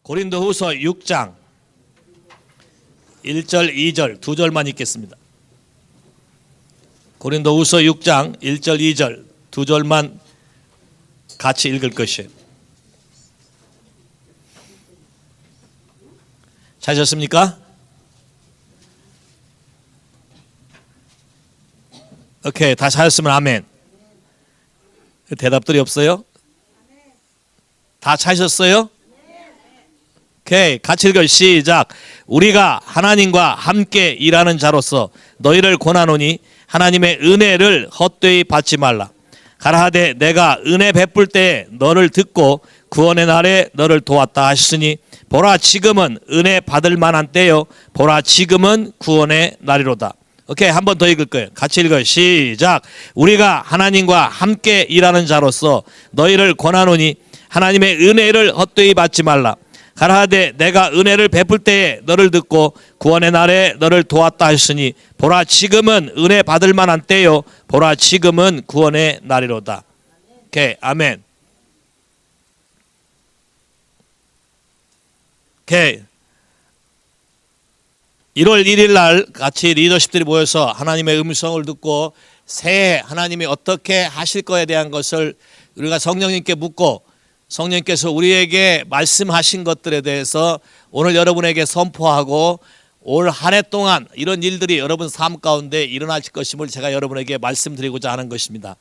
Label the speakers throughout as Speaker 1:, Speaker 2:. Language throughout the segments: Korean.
Speaker 1: 고린도후서 6장 1절 2절 두 절만 읽겠습니다. 고린도후서 6장 1절 2절 두 절만 같이 읽을 것이에요. 찾으셨습니까? 오케이, 다 찾았으면 아멘. 대답들이 없어요? 다 찾으셨어요? 오케이, 같이 읽어. 시작. 우리가 하나님과 함께 일하는 자로서 너희를 권하노니 하나님의 은혜를 헛되이 받지 말라. 가라하되 내가 은혜 베풀 때에 너를 듣고 구원의 날에 너를 도왔다 하시니 보라 지금은 은혜 받을 만한 때요 보라 지금은 구원의 날이로다. 오케이, 한 번 더 읽을 거예요. 같이 읽어요. 시작. 우리가 하나님과 함께 일하는 자로서 너희를 권하노니 하나님의 은혜를 헛되이 받지 말라. 가라하되 내가 은혜를 베풀 때에 너를 듣고 구원의 날에 너를 도왔다 하시니 보라 지금은 은혜 받을 만한 때요 보라 지금은 구원의 날이로다. 오케이, 아멘. 오케이. 1월 1일 날 같이 리더십들이 모여서 하나님의 음성을 듣고 새해 하나님이 어떻게 하실 거에 대한 것을 우리가 성령님께 묻고 성령님께서 우리에게 말씀하신 것들에 대해서 오늘 여러분에게 선포하고 올 한 해 동안 이런 일들이 여러분 삶 가운데 일어날 것임을 제가 여러분에게 말씀드리고자 하는 것입니다.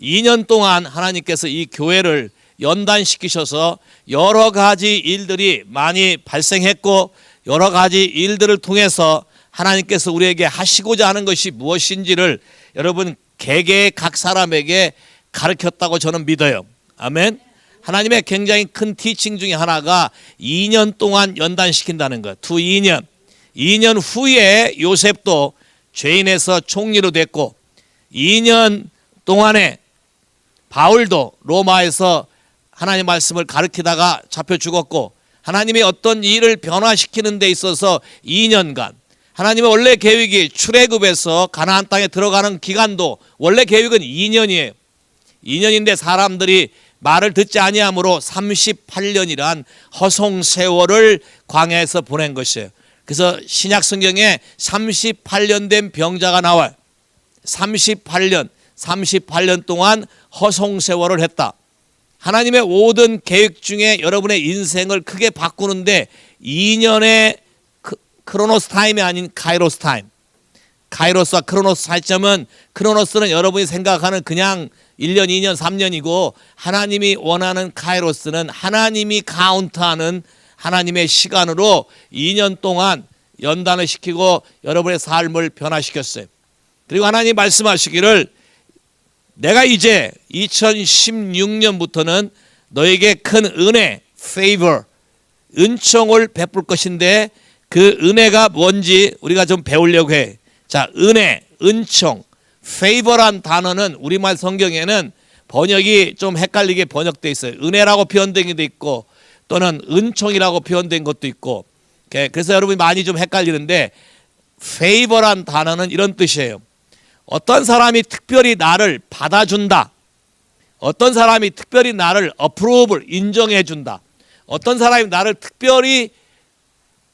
Speaker 1: 2년 동안 하나님께서 이 교회를 연단시키셔서 여러 가지 일들이 많이 발생했고 여러 가지 일들을 통해서 하나님께서 우리에게 하시고자 하는 것이 무엇인지를 여러분 개개의 각 사람에게 가르쳤다고 저는 믿어요. 아멘. 하나님의 굉장히 큰 티칭 중에 하나가 2년 동안 연단시킨다는 것. 2년. 2년 후에 요셉도 죄인에서 총리로 됐고 2년 동안에 바울도 로마에서 하나님 말씀을 가르치다가 잡혀 죽었고 하나님이 어떤 일을 변화시키는 데 있어서 2년간 하나님의 원래 계획이 출애굽에서 가나안 땅에 들어가는 기간도 원래 계획은 2년이에요. 2년인데 사람들이 말을 듣지 아니함으로 38년이란 허송 세월을 광야에서 보낸 것이에요. 그래서 신약 성경에 38년 된 병자가 나와요. 38년 동안 허송 세월을 했다. 하나님의 모든 계획 중에 여러분의 인생을 크게 바꾸는데 2년의 크로노스 타임이 아닌 카이로스 타임. 카이로스와 크로노스 차이점은 크로노스는 여러분이 생각하는 그냥 1년, 2년, 3년이고 하나님이 원하는 카이로스는 하나님이 카운트하는 하나님의 시간으로 2년 동안 연단을 시키고 여러분의 삶을 변화시켰어요. 그리고 하나님 말씀하시기를 내가 이제 2016년부터는 너에게 큰 은혜, favor, 은총을 베풀 것인데 그 은혜가 뭔지 우리가 좀 배우려고 해. 자, 은혜, 은총, favor란 단어는 우리말 성경에는 번역이 좀 헷갈리게 번역되어 있어요. 은혜라고 표현된 것도 있고 또는 은총이라고 표현된 것도 있고 그래서 여러분이 많이 좀 헷갈리는데 favor란 단어는 이런 뜻이에요. 어떤 사람이 특별히 나를 받아준다. 어떤 사람이 특별히 나를 approve, 인정해준다. 어떤 사람이 나를 특별히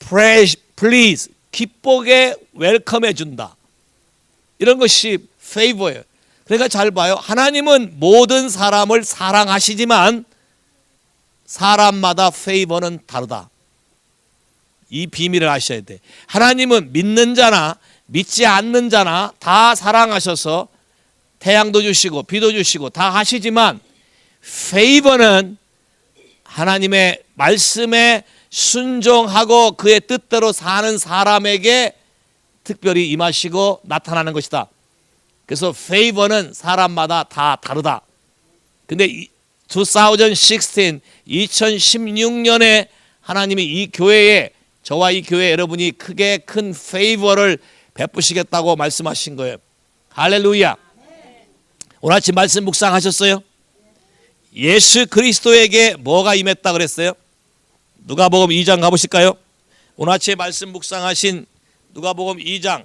Speaker 1: please, 기쁘게 웰컴해준다. 이런 것이 favor예요. 그러니까 잘 봐요. 하나님은 모든 사람을 사랑하시지만 사람마다 favor는 다르다. 이 비밀을 아셔야 돼. 하나님은 믿는 자나 믿지 않는 자나 다 사랑하셔서 태양도 주시고 비도 주시고 다 하시지만 favor는 하나님의 말씀에 순종하고 그의 뜻대로 사는 사람에게 특별히 임하시고 나타나는 것이다. 그래서 favor는 사람마다 다 다르다. 근데 2016년에 하나님이 이 교회에 저와 이 교회 여러분이 크게 큰 favor를 베푸시겠다고 말씀하신 거예요. 할렐루야. 오늘 아침 말씀 묵상하셨어요? 예수 그리스도에게 뭐가 임했다 그랬어요? 누가복음 2장 가보실까요? 오늘 아침 말씀 묵상하신 누가복음 2장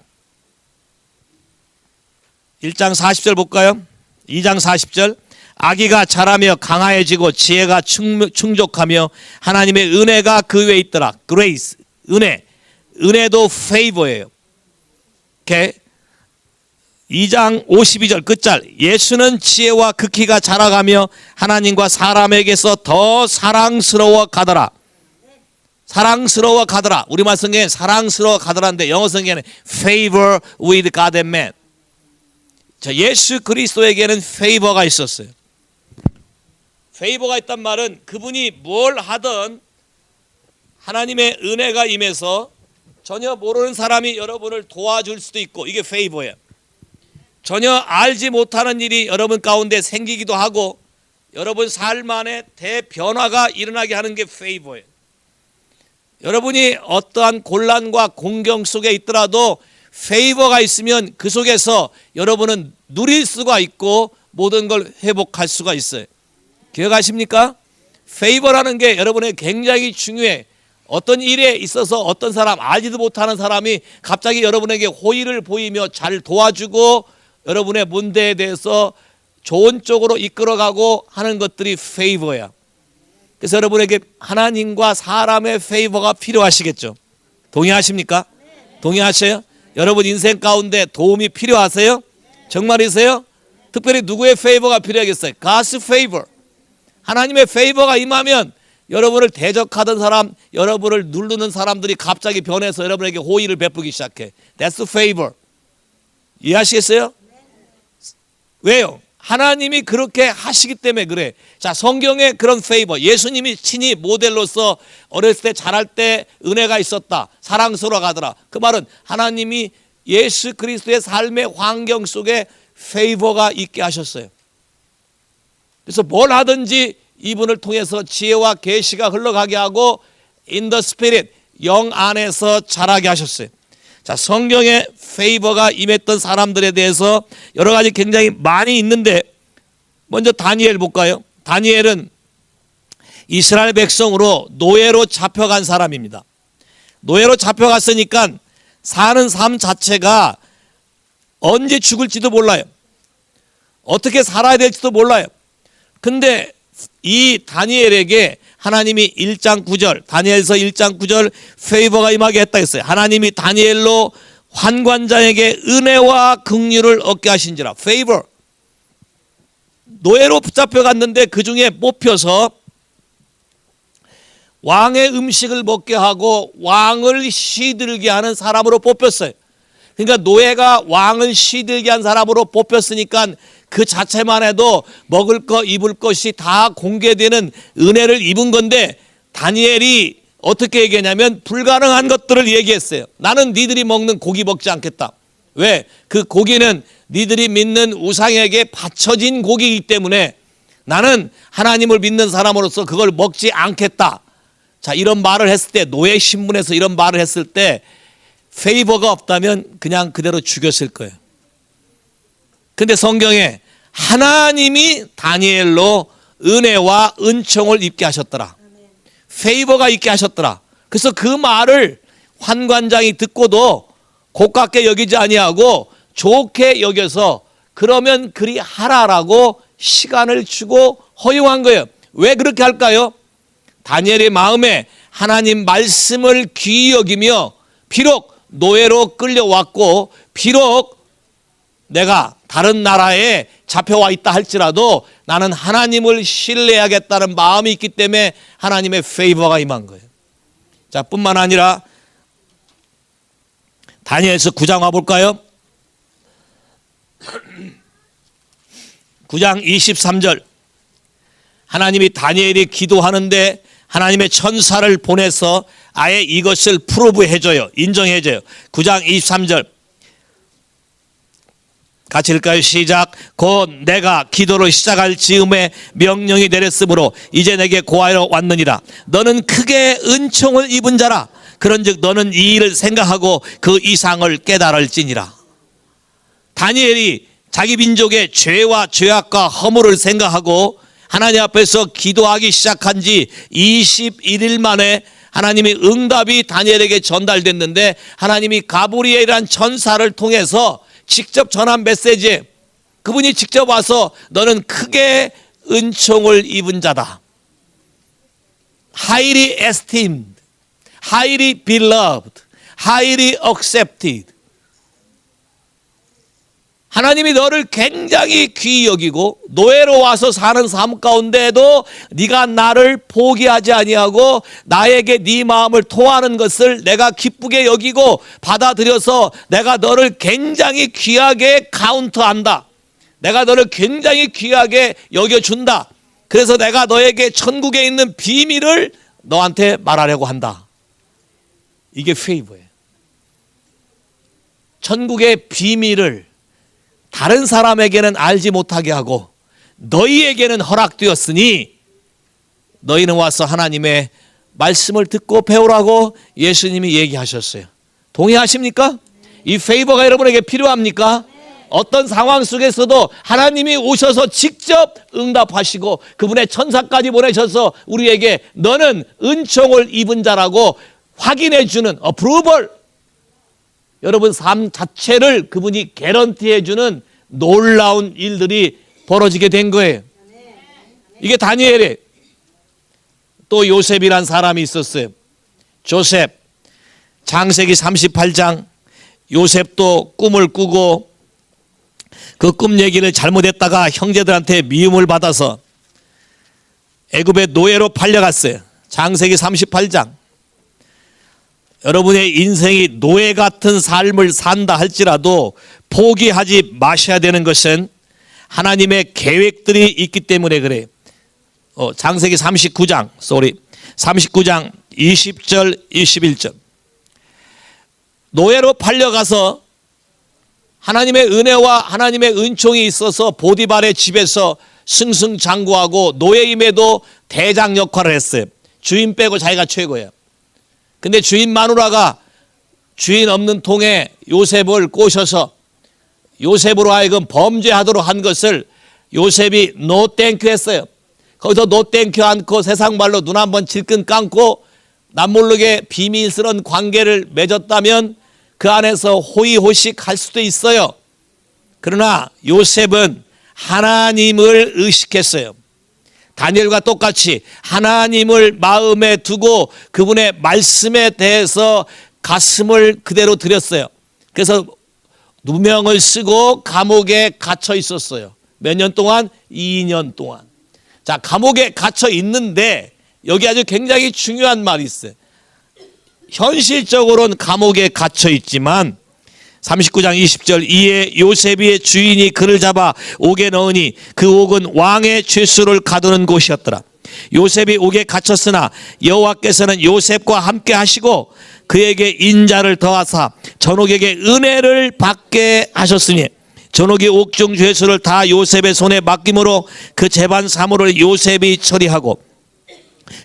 Speaker 1: 1장 40절 볼까요? 2장 40절. 아기가 자라며 강화해지고 지혜가 충족하며 하나님의 은혜가 그 위에 있더라. grace, 은혜도 favor예요. 이렇게 2장 52절 끝잘, 예수는 지혜와 극히가 자라가며 하나님과 사람에게서 더 사랑스러워 가더라. 사랑스러워 가더라. 우리말 성경에 사랑스러워 가더라인데 영어 성경에는 favor with God and man. 자, 예수 그리스도에게는 favor가 있었어요. favor가 있단 말은 그분이 뭘 하든 하나님의 은혜가 임해서 전혀 모르는 사람이 여러분을 도와줄 수도 있고, 이게 favor예요. 전혀 알지 못하는 일이 여러분 가운데 생기기도 하고 여러분 삶 안에 대변화가 일어나게 하는 게 favor예요. 여러분이 어떠한 곤란과 공경 속에 있더라도 페이버가 있으면 그 속에서 여러분은 누릴 수가 있고 모든 걸 회복할 수가 있어요. 기억하십니까? 페이버라는 게 여러분에게 굉장히 중요해. 어떤 일에 있어서 어떤 사람, 알지도 못하는 사람이 갑자기 여러분에게 호의를 보이며 잘 도와주고 여러분의 문제에 대해서 좋은 쪽으로 이끌어가고 하는 것들이 페이버야. 그래서 여러분에게 하나님과 사람의 페이버가 필요하시겠죠. 동의하십니까? 동의하셔요? 여러분 인생 가운데 도움이 필요하세요? 정말이세요? 특별히 누구의 페이버가 필요하겠어요? God's favor. 하나님의 페이버가 임하면 여러분을 대적하던 사람, 여러분을 누르는 사람들이 갑자기 변해서 여러분에게 호의를 베푸기 시작해. That's favor. 이해하시겠어요? 왜요? 하나님이 그렇게 하시기 때문에 그래. 자, 성경에 그런 페이버, 예수님이 친히 모델로서 어렸을 때 자랄 때 은혜가 있었다, 사랑스러워 가더라. 그 말은 하나님이 예수 그리스도의 삶의 환경 속에 페이버가 있게 하셨어요. 그래서 뭘 하든지 이분을 통해서 지혜와 계시가 흘러가게 하고 in the spirit, 영 안에서 자라게 하셨어요. 자, 성경에 페이버가 임했던 사람들에 대해서 여러 가지 굉장히 많이 있는데, 먼저 다니엘 볼까요? 다니엘은 이스라엘 백성으로 노예로 잡혀간 사람입니다. 노예로 잡혀갔으니까 사는 삶 자체가 언제 죽을지도 몰라요. 어떻게 살아야 될지도 몰라요. 근데 이 다니엘에게 하나님이 1장 9절, 다니엘서 1장 9절 페이버가 임하게 했다 했어요. 하나님이 다니엘로 환관장에게 은혜와 긍휼을 얻게 하신지라. 페이버. 노예로 붙잡혀 갔는데 그 중에 뽑혀서 왕의 음식을 먹게 하고 왕을 시들게 하는 사람으로 뽑혔어요. 그러니까 노예가 왕을 시들게 한 사람으로 뽑혔으니까 그 자체만 해도 먹을 거 입을 것이 다 공개되는 은혜를 입은 건데, 다니엘이 어떻게 얘기했냐면 불가능한 것들을 얘기했어요. 나는 니들이 먹는 고기 먹지 않겠다. 왜? 그 고기는 니들이 믿는 우상에게 바쳐진 고기이기 때문에 나는 하나님을 믿는 사람으로서 그걸 먹지 않겠다. 자, 이런 말을 했을 때, 노예 신분에서 이런 말을 했을 때 페이버가 없다면 그냥 그대로 죽였을 거예요. 근데 성경에 하나님이 다니엘로 은혜와 은총을 입게 하셨더라. 페이버가 있게 하셨더라. 그래서 그 말을 환관장이 듣고도 고깝게 여기지 아니하고 좋게 여겨서 그러면 그리 하라라고 시간을 주고 허용한 거예요. 왜 그렇게 할까요? 다니엘의 마음에 하나님 말씀을 귀히 여기며 비록 노예로 끌려왔고 비록 내가 다른 나라에 잡혀와 있다 할지라도 나는 하나님을 신뢰하겠다는 마음이 있기 때문에 하나님의 페이버가 임한 거예요. 자, 뿐만 아니라 다니엘서 9장 와볼까요? 9장 23절, 하나님이 다니엘이 기도하는데 하나님의 천사를 보내서 아예 이것을 프로브해줘요. 인정해줘요. 9장 23절 같이 읽을까요? 시작. 곧 내가 기도를 시작할 즈음에 명령이 내렸으므로 이제 내게 고하러 왔느니라. 너는 크게 은총을 입은 자라. 그런즉 너는 이 일을 생각하고 그 이상을 깨달을지니라. 다니엘이 자기 민족의 죄와 죄악과 허물을 생각하고 하나님 앞에서 기도하기 시작한 지 21일 만에 하나님의 응답이 다니엘에게 전달됐는데, 하나님이 가브리엘이란 천사를 통해서 직접 전한 메시지에 그분이 직접 와서 너는 크게 은총을 입은 자다. highly esteemed, highly beloved, highly accepted. 하나님이 너를 굉장히 귀히 여기고 노예로 와서 사는 삶 가운데에도 네가 나를 포기하지 아니하고 나에게 네 마음을 토하는 것을 내가 기쁘게 여기고 받아들여서 내가 너를 굉장히 귀하게 카운트한다. 내가 너를 굉장히 귀하게 여겨준다. 그래서 내가 너에게 천국에 있는 비밀을 너한테 말하려고 한다. 이게 페이버예요. 천국의 비밀을 다른 사람에게는 알지 못하게 하고 너희에게는 허락되었으니 너희는 와서 하나님의 말씀을 듣고 배우라고 예수님이 얘기하셨어요. 동의하십니까? 이 페이버가 여러분에게 필요합니까? 어떤 상황 속에서도 하나님이 오셔서 직접 응답하시고 그분의 천사까지 보내셔서 우리에게 너는 은총을 입은 자라고 확인해 주는 approval, 여러분 삶 자체를 그분이 개런티해 주는 놀라운 일들이 벌어지게 된 거예요. 이게 다니엘에 또 요셉이란 사람이 있었어요. 조셉, 창세기 38장. 요셉도 꿈을 꾸고 그 꿈 얘기를 잘못했다가 형제들한테 미움을 받아서 애굽의 노예로 팔려갔어요. 창세기 38장. 여러분의 인생이 노예 같은 삶을 산다 할지라도 포기하지 마셔야 되는 것은 하나님의 계획들이 있기 때문에 그래요. 창세기 39장 20절 21절. 노예로 팔려가서 하나님의 은혜와 하나님의 은총이 있어서 보디발의 집에서 승승장구하고 노예임에도 대장 역할을 했어요. 주인 빼고 자기가 최고예요. 근데 주인 마누라가 주인 없는 통에 요셉을 꼬셔서 요셉으로 하여금 범죄하도록 한 것을 요셉이 노땡큐 했어요. 거기서 노땡큐 않고 세상 말로 눈 한번 질끈 감고 남모르게 비밀스러운 관계를 맺었다면 그 안에서 호의호식 할 수도 있어요. 그러나 요셉은 하나님을 의식했어요. 다니엘과 똑같이 하나님을 마음에 두고 그분의 말씀에 대해서 가슴을 그대로 드렸어요. 그래서 누명을 쓰고 감옥에 갇혀 있었어요. 몇 년 동안? 2년 동안. 자, 감옥에 갇혀 있는데 여기 아주 굉장히 중요한 말이 있어요. 현실적으로는 감옥에 갇혀 있지만 39장 20절. 이에 요셉의 주인이 그를 잡아 옥에 넣으니 그 옥은 왕의 죄수를 가두는 곳이었더라. 요셉이 옥에 갇혔으나 여호와께서는 요셉과 함께 하시고 그에게 인자를 더하사 전옥에게 은혜를 받게 하셨으니 전옥이 옥중 죄수를 다 요셉의 손에 맡김으로 그 재반 사물을 요셉이 처리하고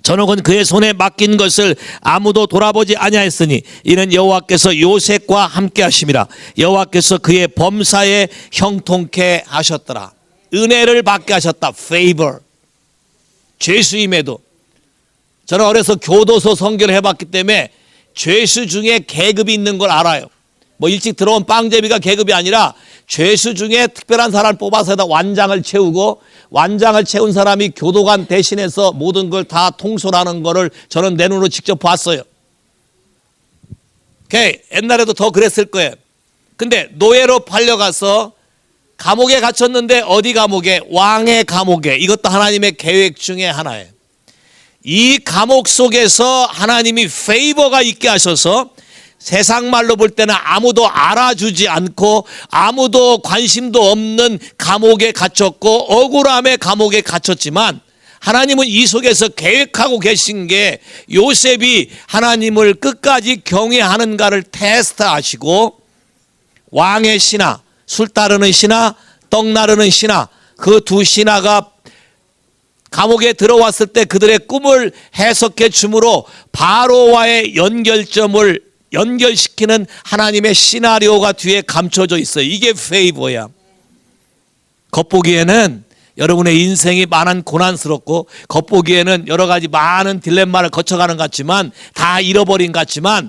Speaker 1: 전옥은 그의 손에 맡긴 것을 아무도 돌아보지 아니하였으니 이는 여호와께서 요셉과 함께 하심이라. 여호와께서 그의 범사에 형통케 하셨더라. 은혜를 받게 하셨다. favor. 죄수임에도. 저는 어려서 교도소 선교를 해봤기 때문에 죄수 중에 계급이 있는 걸 알아요. 뭐 일찍 들어온 빵제비가 계급이 아니라 죄수 중에 특별한 사람을 뽑아서 완장을 채우고 완장을 채운 사람이 교도관 대신해서 모든 걸 다 통솔하는 거를 저는 내 눈으로 직접 봤어요. 옛날에도 더 그랬을 거예요. 근데 노예로 팔려가서 감옥에 갇혔는데 어디 감옥에? 왕의 감옥에. 이것도 하나님의 계획 중에 하나예요. 이 감옥 속에서 하나님이 페이버가 있게 하셔서 세상 말로 볼 때는 아무도 알아주지 않고 아무도 관심도 없는 감옥에 갇혔고 억울함의 감옥에 갇혔지만 하나님은 이 속에서 계획하고 계신 게 요셉이 하나님을 끝까지 경외하는가를 테스트하시고 왕의 신하, 술 따르는 신하, 떡 나르는 신하, 그 두 신하가 감옥에 들어왔을 때 그들의 꿈을 해석해 주므로 바로와의 연결시키는 하나님의 시나리오가 뒤에 감춰져 있어요. 이게 페이버야. 겉보기에는 여러분의 인생이 많은 고난스럽고 겉보기에는 여러 가지 많은 딜레마를 거쳐가는 것 같지만 다 잃어버린 것 같지만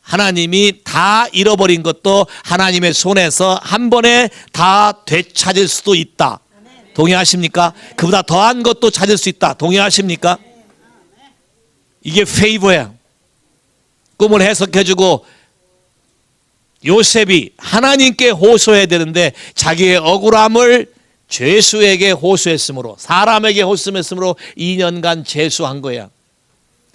Speaker 1: 하나님이 다 잃어버린 것도 하나님의 손에서 한 번에 다 되찾을 수도 있다. 동의하십니까? 그보다 더한 것도 찾을 수 있다. 동의하십니까? 이게 페이버야. 꿈을 해석해주고 요셉이 하나님께 호소해야 되는데 자기의 억울함을 죄수에게 호소했으므로, 사람에게 호소했으므로 2년간 재수한 거야.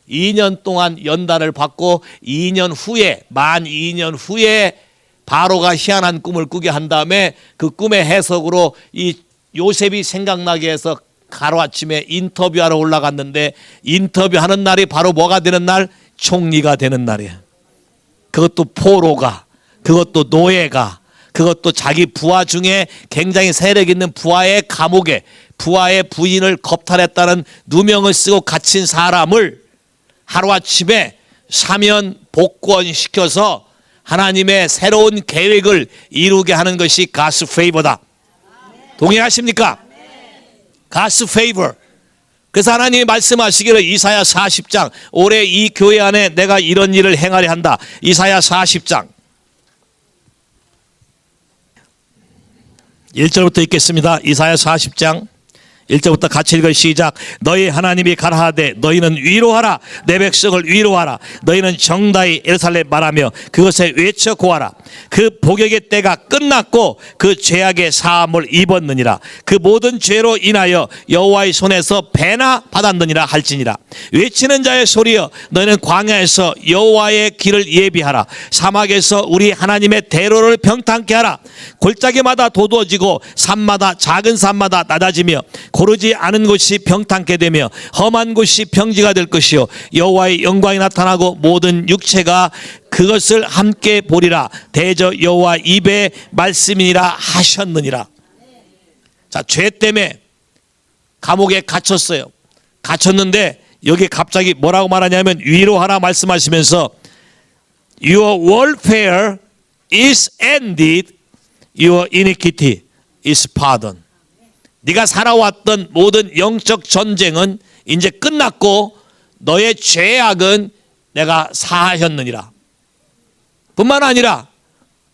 Speaker 1: 2년 동안 연단을 받고 2년 후에, 만 2년 후에 바로가 희한한 꿈을 꾸게 한 다음에 그 꿈의 해석으로 이 요셉이 생각나게 해서 하루아침에 인터뷰하러 올라갔는데, 인터뷰하는 날이 바로 뭐가 되는 날? 총리가 되는 날이야. 그것도 포로가, 그것도 노예가, 그것도 자기 부하 중에 굉장히 세력 있는 부하의 감옥에 부하의 부인을 겁탈했다는 누명을 쓰고 갇힌 사람을 하루아침에 사면 복권시켜서 하나님의 새로운 계획을 이루게 하는 것이 God's favor다. 동의하십니까? God's favor. 그래서 하나님이 말씀하시기를 이사야 40장, 올해 이 교회 안에 내가 이런 일을 행하려 한다. 이사야 40장 1절부터 읽겠습니다. 이사야 40장 1절부터 같이 읽어 시작. 너희 하나님이 가라하되 너희는 위로하라. 내 백성을 위로하라. 너희는 정다이 예루살렘 말하며 그것에 외쳐 고하라. 그 복역의 때가 끝났고 그 죄악의 사함을 입었느니라. 그 모든 죄로 인하여 여호와의 손에서 배나 받았느니라 할지니라. 외치는 자의 소리여 너희는 광야에서 여호와의 길을 예비하라. 사막에서 우리 하나님의 대로를 평탄케 하라. 골짜기마다 도두어지고 산마다 작은 산마다 낮아지며 고르지 않은 곳이 평탄케 되며 험한 곳이 평지가 될 것이요 여호와의 영광이 나타나고 모든 육체가 그것을 함께 보리라. 대저 여호와 입의 말씀이니라 하셨느니라. 자, 죄 때문에 감옥에 갇혔어요. 갇혔는데 여기 갑자기 뭐라고 말하냐면 위로하라 말씀하시면서 Your warfare is ended, your iniquity is pardoned. 네가 살아왔던 모든 영적 전쟁은 이제 끝났고 너의 죄악은 내가 사하였느니라. 뿐만 아니라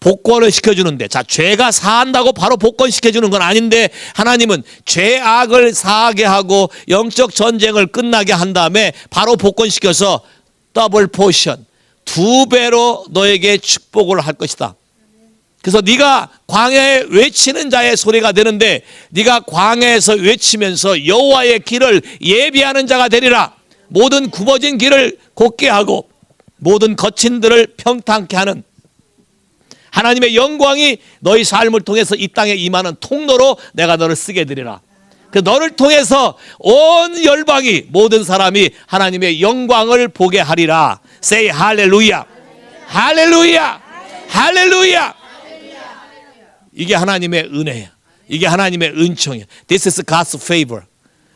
Speaker 1: 복권을 시켜주는데, 자, 죄가 사한다고 바로 복권시켜주는 건 아닌데 하나님은 죄악을 사하게 하고 영적 전쟁을 끝나게 한 다음에 바로 복권시켜서 더블 포션, 2배로 너에게 축복을 할 것이다. 그래서 네가 광야에 외치는 자의 소리가 되는데 네가 광야에서 외치면서 여호와의 길을 예비하는 자가 되리라. 모든 굽어진 길을 곧게 하고 모든 거친 들을 평탄케 하는 하나님의 영광이 너희 삶을 통해서 이 땅에 임하는 통로로 내가 너를 쓰게 되리라. 그 너를 통해서 온 열방이, 모든 사람이 하나님의 영광을 보게 하리라. Say 할렐루야. 할렐루야. 할렐루야. 이게 하나님의 은혜야. 이게 하나님의 은총이야. This is God's favor.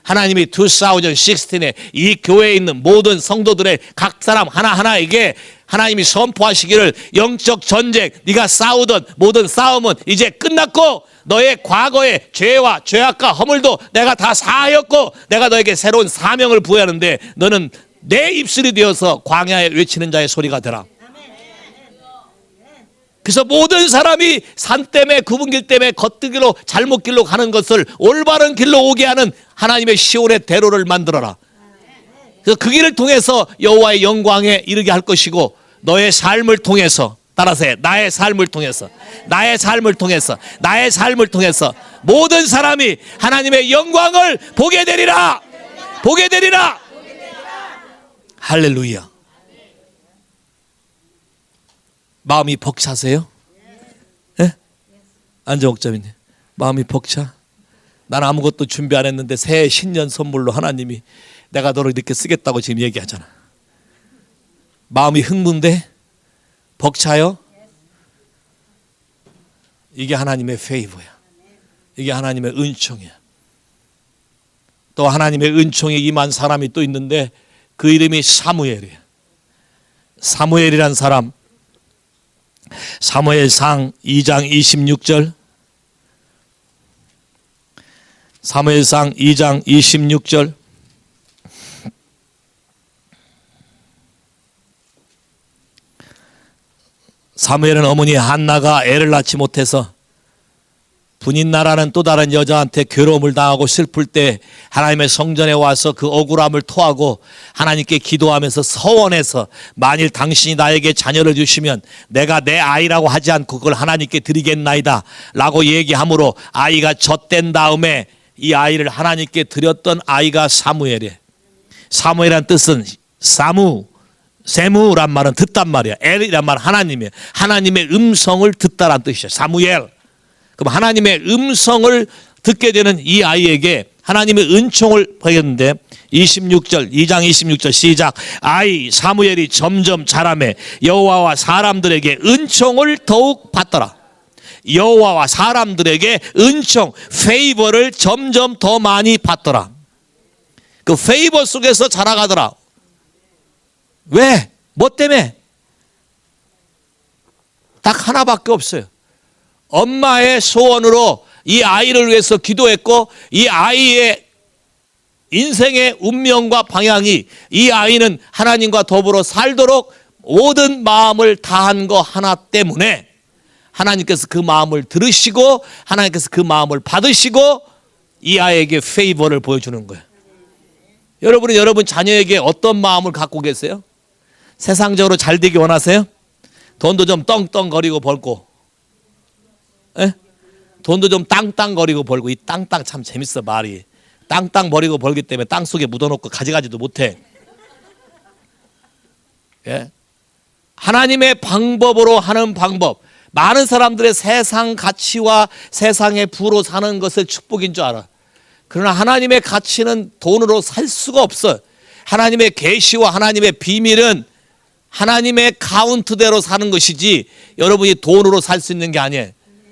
Speaker 1: 하나님이 2016에 이 교회에 있는 모든 성도들의 각 사람 하나하나에게 하나님이 선포하시기를 영적 전쟁, 네가 싸우던 모든 싸움은 이제 끝났고 너의 과거의 죄와 죄악과 허물도 내가 다 사하였고 내가 너에게 새로운 사명을 부여하는데 너는 내 입술이 되어서 광야에 외치는 자의 소리가 되라. 그래서 모든 사람이 산 때문에 굽은 길 때문에 겉길로 잘못 길로 가는 것을 올바른 길로 오게 하는 하나님의 시온의 대로를 만들어라. 그래서 그 길을 통해서 여호와의 영광에 이르게 할 것이고 너의 삶을 통해서, 따라서 해, 나의 삶을 통해서, 나의 삶을 통해서, 나의 삶을 통해서 모든 사람이 하나님의 영광을 보게 되리라. 보게 되리라. 할렐루야. 마음이 벅차세요? 예? 안정옥자매님, 마음이 벅차? 난 아무것도 준비 안 했는데 새해 신년 선물로 하나님이 내가 너를 이렇게 쓰겠다고 지금 얘기하잖아. 마음이 흥분돼? 벅차요? 이게 하나님의 페이버야. 이게 하나님의 은총이야. 또 하나님의 은총이 임한 사람이 또 있는데 그 이름이 사무엘이야. 사무엘이란 사람, 사무엘상 2장 26절, 사무엘상 2장 26절. 사무엘은 어머니 한나가 애를 낳지 못해서 분인 나라는 또 다른 여자한테 괴로움을 당하고 슬플 때 하나님의 성전에 와서 그 억울함을 토하고 하나님께 기도하면서 서원해서 만일 당신이 나에게 자녀를 주시면 내가 내 아이라고 하지 않고 그걸 하나님께 드리겠나이다 라고 얘기함으로 아이가 젖된 다음에 이 아이를 하나님께 드렸던 아이가 사무엘이에요. 사무엘이란 뜻은 세무란 말은 듣단 말이야. 엘이란 말은 하나님이에요. 하나님의 음성을 듣다란 뜻이에요. 사무엘. 그럼 하나님의 음성을 듣게 되는 이 아이에게 하나님의 은총을 받았는데 2장 26절 시작. 아이 사무엘이 점점 자라매 여호와와 사람들에게 은총을 더욱 받더라. 여호와와 사람들에게 은총, 페이버를 점점 더 많이 받더라. 그 페이버 속에서 자라가더라. 왜? 뭐 때문에? 딱 하나밖에 없어요. 엄마의 소원으로 이 아이를 위해서 기도했고 이 아이의 인생의 운명과 방향이 이 아이는 하나님과 더불어 살도록 모든 마음을 다한 거 하나 때문에 하나님께서 그 마음을 들으시고 하나님께서 그 마음을 받으시고 이 아이에게 페이버를 보여주는 거예요. 여러분은 여러분 자녀에게 어떤 마음을 갖고 계세요? 세상적으로 잘 되기 원하세요? 돈도 좀 떵떵거리고 벌고, 에? 돈도 좀 땅땅거리고 벌고. 이 땅땅 참 재밌어 말이. 땅땅 버리고 벌기 때문에 땅 속에 묻어놓고 가져가지도 못해. 예? 하나님의 방법으로 하는 방법. 많은 사람들의 세상 가치와 세상의 부로 사는 것을 축복인 줄 알아. 그러나 하나님의 가치는 돈으로 살 수가 없어요. 하나님의 계시와 하나님의 비밀은 하나님의 카운트대로 사는 것이지 여러분이 돈으로 살 수 있는 게 아니에요.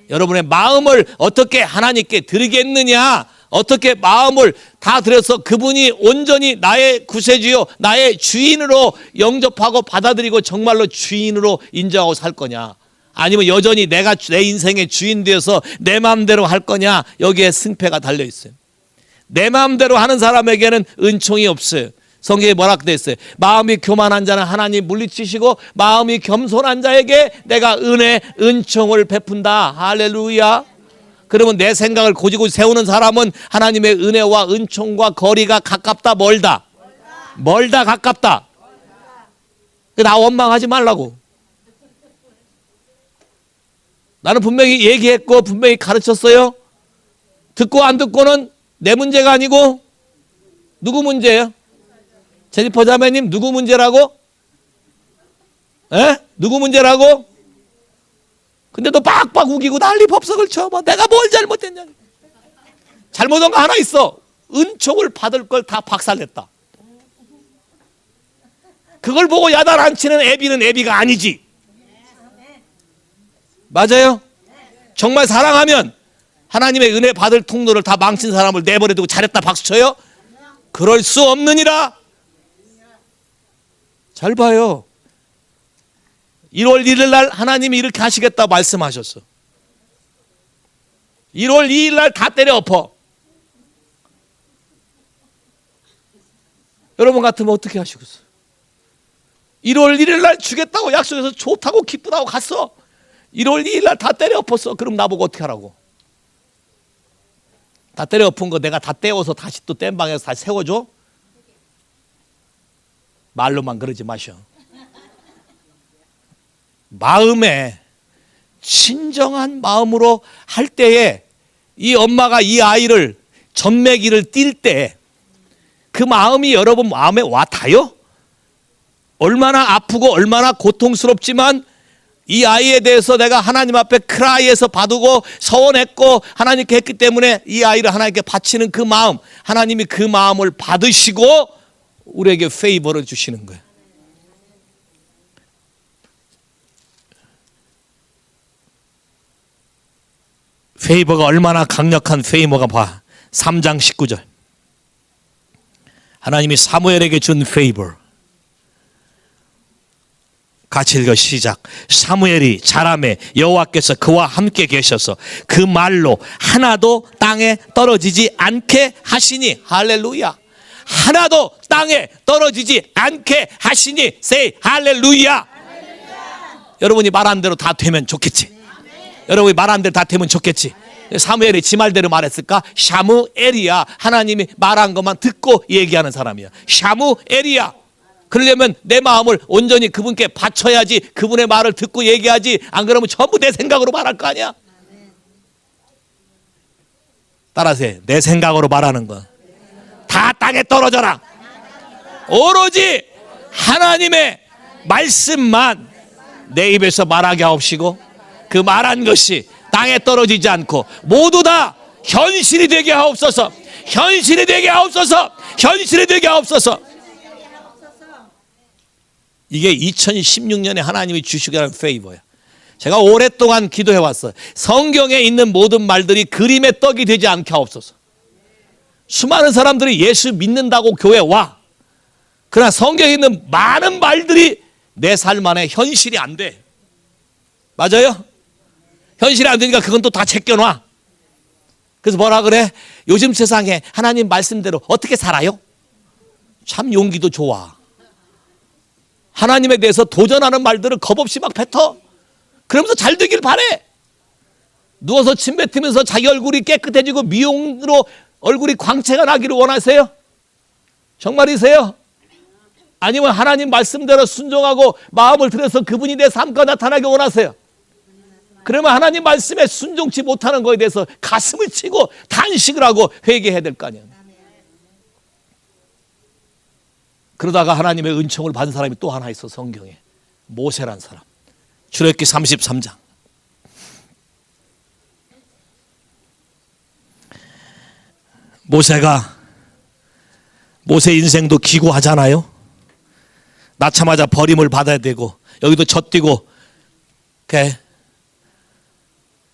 Speaker 1: 여러분의 마음을 어떻게 하나님께 드리겠느냐, 어떻게 마음을 다 드려서 그분이 온전히 나의 구세주요 나의 주인으로 영접하고 받아들이고 정말로 주인으로 인정하고 살 거냐, 아니면 여전히 내가 내 인생의 주인 되어서 내 마음대로 할 거냐. 여기에 승패가 달려 있어요. 내 마음대로 하는 사람에게는 은총이 없어요. 성경에 뭐라고 되어 있어요? 마음이 교만한 자는 하나님 물리치시고 마음이 겸손한 자에게 내가 은총을 베푼다. 할렐루야. 그러면 내 생각을 고지고 세우는 사람은 하나님의 은혜와 은총과 거리가 가깝다 멀다? 멀다 가깝다. 나 원망하지 말라고. 나는 분명히 얘기했고 분명히 가르쳤어요. 듣고 안 듣고는 내 문제가 아니고 누구 문제예요? 제니퍼 자매님 누구 문제라고? 에? 누구 문제라고? 근데 또 빡빡 우기고 난리 법석을 쳐. 뭐 내가 뭘 잘못했냐. 잘못한 거 하나 있어. 은총을 받을 걸 다 박살냈다. 그걸 보고 야단 안 치는 애비는 애비가 아니지. 맞아요? 정말 사랑하면 하나님의 은혜 받을 통로를 다 망친 사람을 내버려두고 잘했다 박수 쳐요? 그럴 수 없느니라. 잘 봐요. 1월 1일 날 하나님이 이렇게 하시겠다 말씀하셨어. 1월 2일 날 다 때려 엎어. 여러분 같으면 어떻게 하시겠어요? 1월 1일 날 주겠다고 약속해서 좋다고 기쁘다고 갔어. 1월 2일 날 다 때려 엎었어. 그럼 나보고 어떻게 하라고? 다 때려 엎은 거 내가 다 떼어서 다시 또 뗀 방에서 다시 세워줘? 말로만 그러지 마셔. 마음에 진정한 마음으로 할 때에 이 엄마가 이 아이를 전매기를 띨 때 그 마음이 여러분 마음에 와 닿아요? 얼마나 아프고 얼마나 고통스럽지만 이 아이에 대해서 내가 하나님 앞에 크라이에서 받고 서원했고 하나님께 했기 때문에 이 아이를 하나님께 바치는 그 마음, 하나님이 그 마음을 받으시고 우리에게 페이버를 주시는 거예요. 페이버가 얼마나 강력한 페이버가 봐. 3장 19절. 하나님이 사무엘에게 준 페이버. 같이 읽어 시작. 사무엘이 자라매 여호와께서 그와 함께 계셔서 그 말로 하나도 땅에 떨어지지 않게 하시니. 할렐루야. 하나도 땅에 떨어지지 않게 하시니. say 할렐루야. 여러분이 말한 대로 다 되면 좋겠지. 여러분이 말한 대로 다 되면 좋겠지. 사무엘이 지 말대로 말했을까? 샤무엘이야. 하나님이 말한 것만 듣고 얘기하는 사람이야. 샤무엘이야. 그러려면 내 마음을 온전히 그분께 바쳐야지, 그분의 말을 듣고 얘기하지. 안 그러면 전부 내 생각으로 말할 거 아니야. 따라서 내 생각으로 말하는 거 다 땅에 떨어져라. 오로지 하나님의 말씀만 내 입에서 말하게 하옵시고, 그 말한 것이 땅에 떨어지지 않고 모두 다 현실이 되게 하옵소서. 현실이 되게 하옵소서. 현실이 되게 하옵소서. 이게 2016년에 하나님이 주시게 하는 페이버야. 제가 오랫동안 기도해 왔어요. 성경에 있는 모든 말들이 그림의 떡이 되지 않게 하옵소서. 수많은 사람들이 예수 믿는다고 교회 와. 그러나 성경에 있는 많은 말들이 내 삶 안에 현실이 안 돼. 맞아요? 현실이 안 되니까 그건 또 다 제껴놔. 그래서 뭐라 그래? 요즘 세상에 하나님 말씀대로 어떻게 살아요? 참 용기도 좋아. 하나님에 대해서 도전하는 말들을 겁없이 막 뱉어. 그러면서 잘 되길 바래. 누워서 침 뱉으면서 자기 얼굴이 깨끗해지고 미용으로 얼굴이 광채가 나기를 원하세요? 정말이세요? 아니면 하나님 말씀대로 순종하고 마음을 들여서 그분이 내 삶과 나타나게 원하세요? 그러면 하나님 말씀에 순종치 못하는 거에 대해서 가슴을 치고 탄식을 하고 회개해야 될 거 아니에요. 그러다가 하나님의 은총을 받은 사람이 또 하나 있어. 성경에 모세란 사람. 출애굽기 33장. 모세 인생도 기구하잖아요. 낳자마자 버림을 받아야 되고, 여기도 젖뛰고,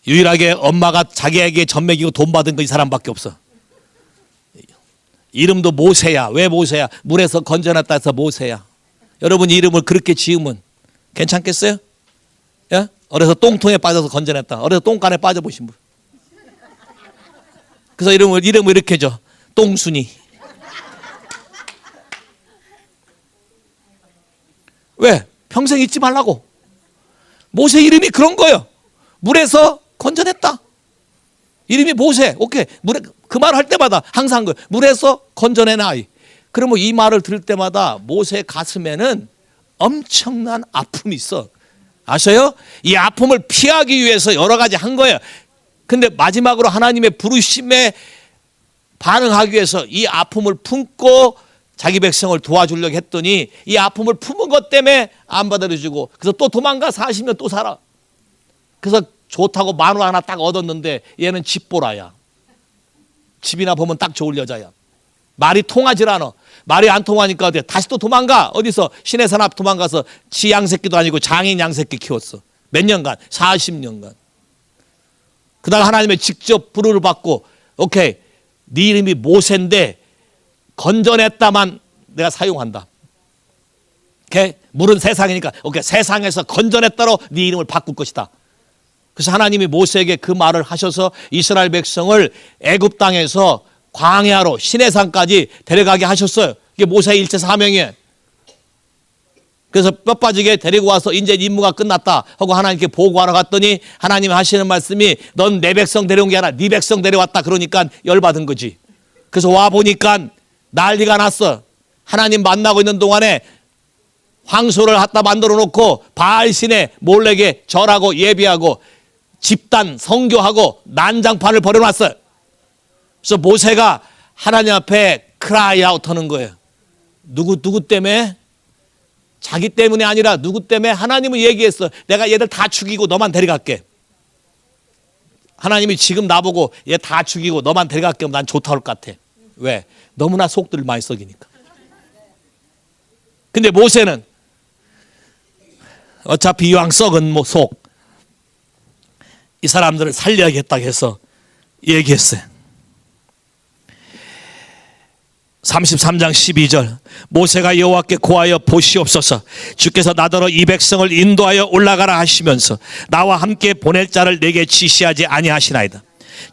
Speaker 1: 유일하게 엄마가 자기에게 젖 먹이고 돈 받은 거 이 사람밖에 없어. 이름도 모세야. 왜 모세야? 물에서 건져냈다 해서 모세야. 여러분 이름을 그렇게 지으면 괜찮겠어요? 예? 어려서 똥통에 빠져서 건져냈다. 어려서 똥간에 빠져보신 분. 그래서 이름을 이렇게 줘. 똥순이. 왜? 평생 잊지 말라고. 모세 이름이 그런 거예요. 물에서 건져냈다. 이름이 모세. 오케이. 물에 그 말 할 때마다 항상 물에서 건져낸 아이. 그러면 이 말을 들을 때마다 모세 가슴에는 엄청난 아픔이 있어. 아셔요? 이 아픔을 피하기 위해서 여러 가지 한 거예요. 근데 마지막으로 하나님의 부르심에 반응하기 위해서 이 아픔을 품고 자기 백성을 도와주려고 했더니 이 아픔을 품은 것 때문에 안 받아들여주고, 그래서 또 도망가 40년 또 살아. 그래서 좋다고 만원 하나 딱 얻었는데 얘는 집보라야. 집이나 보면 딱 좋을 여자야. 말이 통하질 않아. 말이 안 통하니까 어디 다시 또 도망가. 어디서 시내 산 앞 도망가서 지 양새끼도 아니고 장인 양새끼 키웠어. 몇 년간? 40년간. 그다가 하나님의 직접 부르를 받고, 오케이, 네 이름이 모세인데 건져냈다만 내가 사용한다. 오케이? 물은 세상이니까 오케이, 세상에서 건져냈다로 네 이름을 바꿀 것이다. 그래서 하나님이 모세에게 그 말을 하셔서 이스라엘 백성을 애굽 땅에서 광야로 시내산까지 데려가게 하셨어요. 이게 모세의 일체 사명이에요. 그래서 뼈 빠지게 데리고 와서 이제 임무가 끝났다 하고 하나님께 보고하러 갔더니 하나님이 하시는 말씀이 넌 내 백성 데려온 게 아니라 네 백성 데려왔다. 그러니까 열받은 거지. 그래서 와 보니까 난리가 났어. 하나님 만나고 있는 동안에 황소를 갖다 만들어 놓고 바알신에 몰래게 절하고 예배하고 집단 성교하고 난장판을 벌여놨어요. 그래서 모세가 하나님 앞에 크라이 아웃 하는 거예요. 누구 때문에? 자기 때문에 아니라 누구 때문에? 하나님은 얘기했어. 내가 얘들 다 죽이고 너만 데려갈게. 하나님이 지금 나보고 얘 다 죽이고 너만 데려갈게 하면 난 좋다 할 것 같아. 왜? 너무나 속들을 많이 썩이니까. 근데 모세는 어차피 이왕 썩은 속, 이 사람들을 살려야겠다고 해서 얘기했어요. 33장 12절 모세가 여호와께 고하여 보시옵소서. 주께서 나더러 이 백성을 인도하여 올라가라 하시면서 나와 함께 보낼 자를 내게 지시하지 아니하시나이다.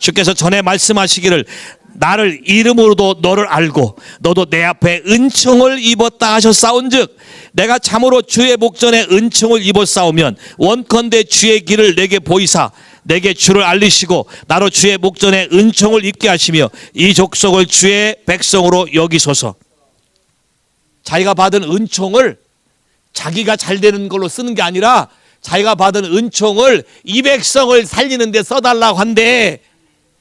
Speaker 1: 주께서 전에 말씀하시기를 나를 이름으로도 너를 알고 너도 내 앞에 은총을 입었다 하셨사온즉 내가 참으로 주의 목전에 은총을 입었사오면 원컨대 주의 길을 내게 보이사 내게 주를 알리시고 나로 주의 목전에 은총을 입게 하시며 이 족속을 주의 백성으로 여기소서. 자기가 받은 은총을 자기가 잘 되는 걸로 쓰는 게 아니라 자기가 받은 은총을 이 백성을 살리는 데 써달라고 한데,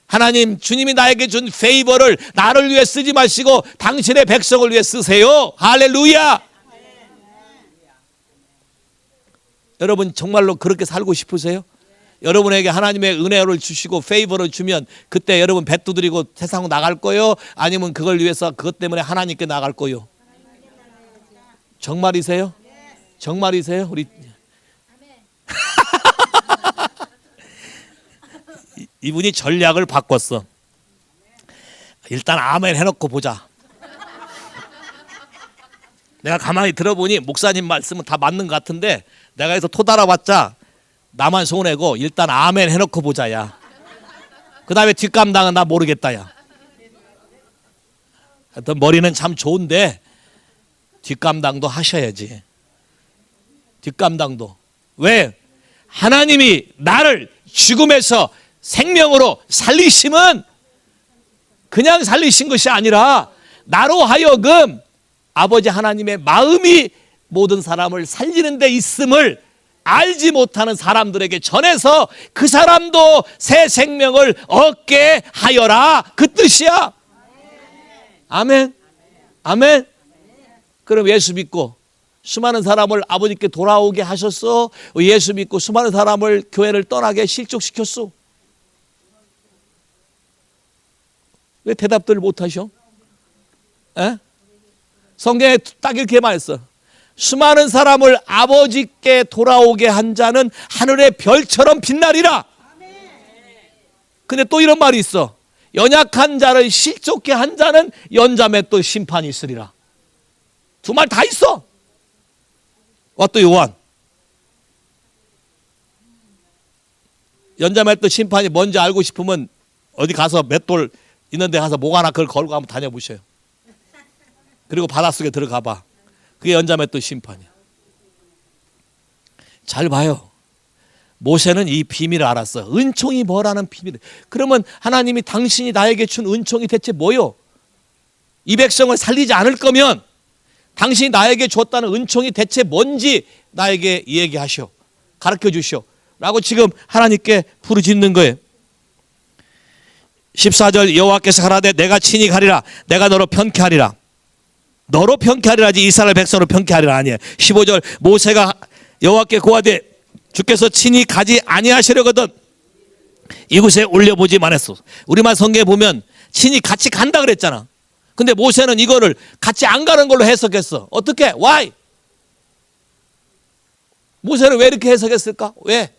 Speaker 1: 하나님, 주님이 나에게 준 페이버를 나를 위해 쓰지 마시고 당신의 백성을 위해 쓰세요. 할렐루야. 여러분 정말로 그렇게 살고 싶으세요? 여러분에게 하나님의 은혜를 주시고 페이버를 주면 그때 여러분 배 두드리고 세상으로 나갈 거요? 아니면 그걸 위해서 그것 때문에 하나님께 나갈 거요? 정말이세요? 정말이세요? 우리 이분이 전략을 바꿨어. 일단 아멘 해놓고 보자. 내가 가만히 들어보니 목사님 말씀은 다 맞는 것 같은데 내가 해서 토달아봤자 나만 손해고 일단 아멘 해놓고 보자. 야, 그 다음에 뒷감당은 나 모르겠다. 야, 하여튼 머리는 참 좋은데 뒷감당도 하셔야지. 뒷감당도. 왜? 하나님이 나를 죽음에서 생명으로 살리심은 그냥 살리신 것이 아니라 나로 하여금 아버지 하나님의 마음이 모든 사람을 살리는 데 있음을 알지 못하는 사람들에게 전해서 그 사람도 새 생명을 얻게 하여라, 그 뜻이야. 아멘. 아멘. 그럼 예수 믿고 수많은 사람을 아버지께 돌아오게 하셨어? 예수 믿고 수많은 사람을 교회를 떠나게 실족시켰어? 왜 대답들 못하셔? 에? 성경에 딱 이렇게 말했어. 수많은 사람을 아버지께 돌아오게 한 자는 하늘의 별처럼 빛나리라. 근데 또 이런 말이 있어. 연약한 자를 실족케 한 자는 연잠에 또 심판이 있으리라. 두 말 다 있어. 또 요한. 연잠에 또 심판이 뭔지 알고 싶으면 어디 가서 맷돌 있는 데 가서 목 하나 그걸 걸고 한번 다녀보셔요. 그리고 바닷속에 들어가 봐. 그게 연잠의 또 심판이야. 잘 봐요. 모세는 이 비밀을 알았어. 은총이 뭐라는 비밀을. 그러면 하나님이 당신이 나에게 준 은총이 대체 뭐요? 이 백성을 살리지 않을 거면 당신이 나에게 줬다는 은총이 대체 뭔지 나에게 얘기하시오. 가르쳐 주시오. 라고 지금 하나님께 부르짖는 거예요. 14절 여호와께서 가라되 내가 친히 가리라. 내가 너로 편케하리라. 너로 편케하리라지 이스라엘 백성으로 편케하리라 아니에요. 15절 모세가 여호와께 고하되 주께서 친히 가지 아니하시려거든 이곳에 올려보지만 했어. 우리말 성경에 보면 친히 같이 간다 그랬잖아. 근데 모세는 이거를 같이 안 가는 걸로 해석했어. 어떻게? Why? 모세는 왜 이렇게 해석했을까? 왜?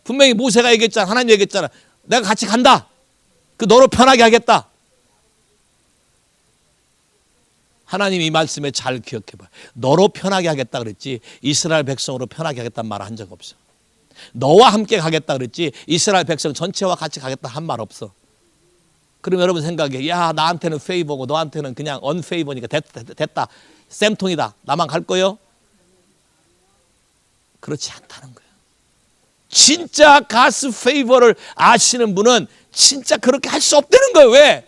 Speaker 1: 분명히 모세가 얘기했잖아. 하나님 얘기했잖아. 내가 같이 간다. 그 너로 편하게 하겠다. 하나님 이 말씀에 잘 기억해봐. 너로 편하게 하겠다 그랬지 이스라엘 백성으로 편하게 하겠다는 말 한 적 없어. 너와 함께 가겠다 그랬지 이스라엘 백성 전체와 같이 가겠다 한 말 없어. 그럼 여러분 생각해. 야, 나한테는 페이버고 너한테는 그냥 언페이버니까 됐다. 쌤통이다. 나만 갈 거요? 그렇지 않다는 거예요. 진짜 가스 페이버를 아시는 분은 진짜 그렇게 할 수 없다는 거예요. 왜?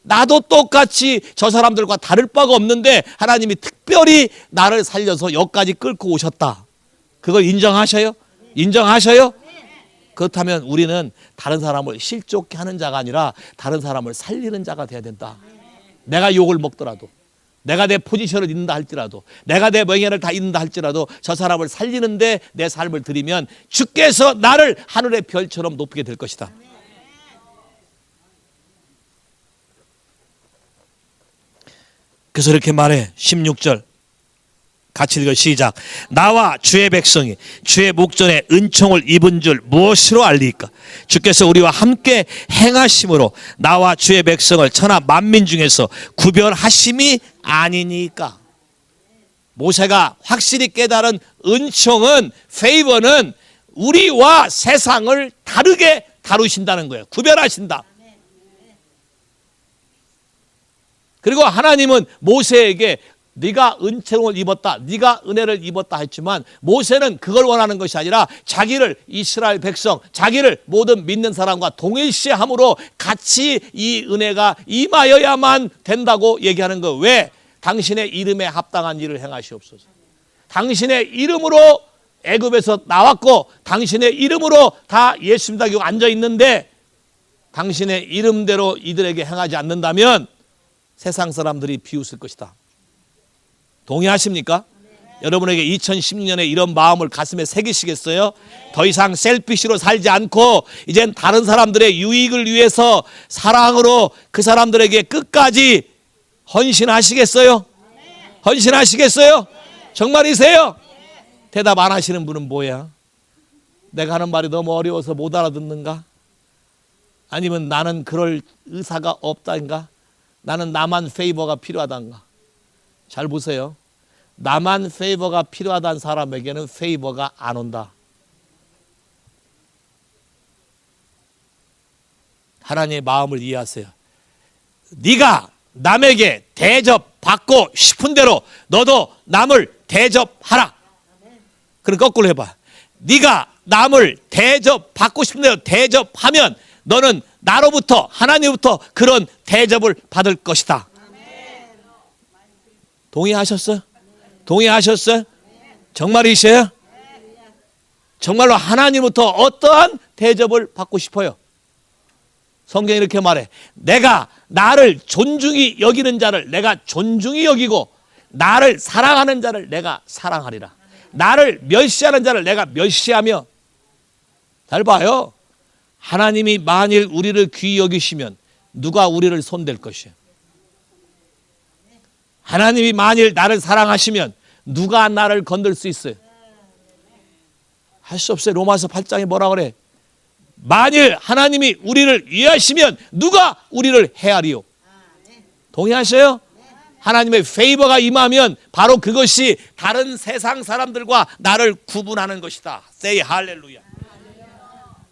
Speaker 1: 나도 똑같이 저 사람들과 다를 바가 없는데 하나님이 특별히 나를 살려서 여기까지 끌고 오셨다. 그걸 인정하셔요? 인정하셔요? 그렇다면 우리는 다른 사람을 실족케 하는 자가 아니라 다른 사람을 살리는 자가 돼야 된다. 내가 욕을 먹더라도, 내가 내 포지션을 잃는다 할지라도, 내가 내 명예를 다 잃는다 할지라도 저 사람을 살리는데 내 삶을 드리면 주께서 나를 하늘의 별처럼 높게 될 것이다. 그래서 이렇게 말해. 16절 같이 읽어 시작. 나와 주의 백성이 주의 목전에 은총을 입은 줄 무엇으로 알리까? 주께서 우리와 함께 행하심으로 나와 주의 백성을 천하 만민 중에서 구별하심이 아니니까. 모세가 확실히 깨달은 은총은, 페이버는 우리와 세상을 다르게 다루신다는 거예요. 구별하신다. 그리고 하나님은 모세에게 네가 은총을 입었다, 네가 은혜를 입었다 했지만 모세는 그걸 원하는 것이 아니라 자기를 이스라엘 백성, 자기를 모든 믿는 사람과 동일시함으로 같이 이 은혜가 임하여야만 된다고 얘기하는 거. 왜? 당신의 이름에 합당한 일을 행하시옵소서. 당신의 이름으로 애굽에서 나왔고 당신의 이름으로 다 예수 믿고 앉아 있는데 당신의 이름대로 이들에게 행하지 않는다면 세상 사람들이 비웃을 것이다. 동의하십니까? 여러분에게 2016년에 이런 마음을 가슴에 새기시겠어요? 더 이상 셀피시로 살지 않고 이젠 다른 사람들의 유익을 위해서 사랑으로 그 사람들에게 끝까지 헌신하시겠어요? 헌신하시겠어요? 정말이세요? 대답 안 하시는 분은 뭐야? 내가 하는 말이 너무 어려워서 못 알아듣는가? 아니면 나는 그럴 의사가 없다인가? 나는 나만 페이버가 필요하단가? 잘 보세요. 나만 페이버가 필요하다는 사람에게는 페이버가 안 온다. 하나님의 마음을 이해하세요. 네가 남에게 대접받고 싶은 대로 너도 남을 대접하라. 그럼 거꾸로 해봐. 네가 남을 대접받고 싶은 대로 대접하면 너는 나로부터 하나님부터 그런 대접을 받을 것이다. 동의하셨어요? 동의하셨어요? 정말이세요? 정말로 하나님부터 어떠한 대접을 받고 싶어요? 성경이 이렇게 말해. 내가 나를 존중히 여기는 자를 내가 존중히 여기고 나를 사랑하는 자를 내가 사랑하리라. 나를 멸시하는 자를 내가 멸시하며. 잘 봐요. 하나님이 만일 우리를 귀히 여기시면 누가 우리를 손댈 것이에요? 하나님이 만일 나를 사랑하시면 누가 나를 건들 수 있어요? 할 수 없어요. 로마서 8장에 뭐라 그래? 만일 하나님이 우리를 위하시면 누가 우리를 헤아리요? 동의하셔요? 하나님의 페이버가 임하면 바로 그것이 다른 세상 사람들과 나를 구분하는 것이다. Say 할렐루야.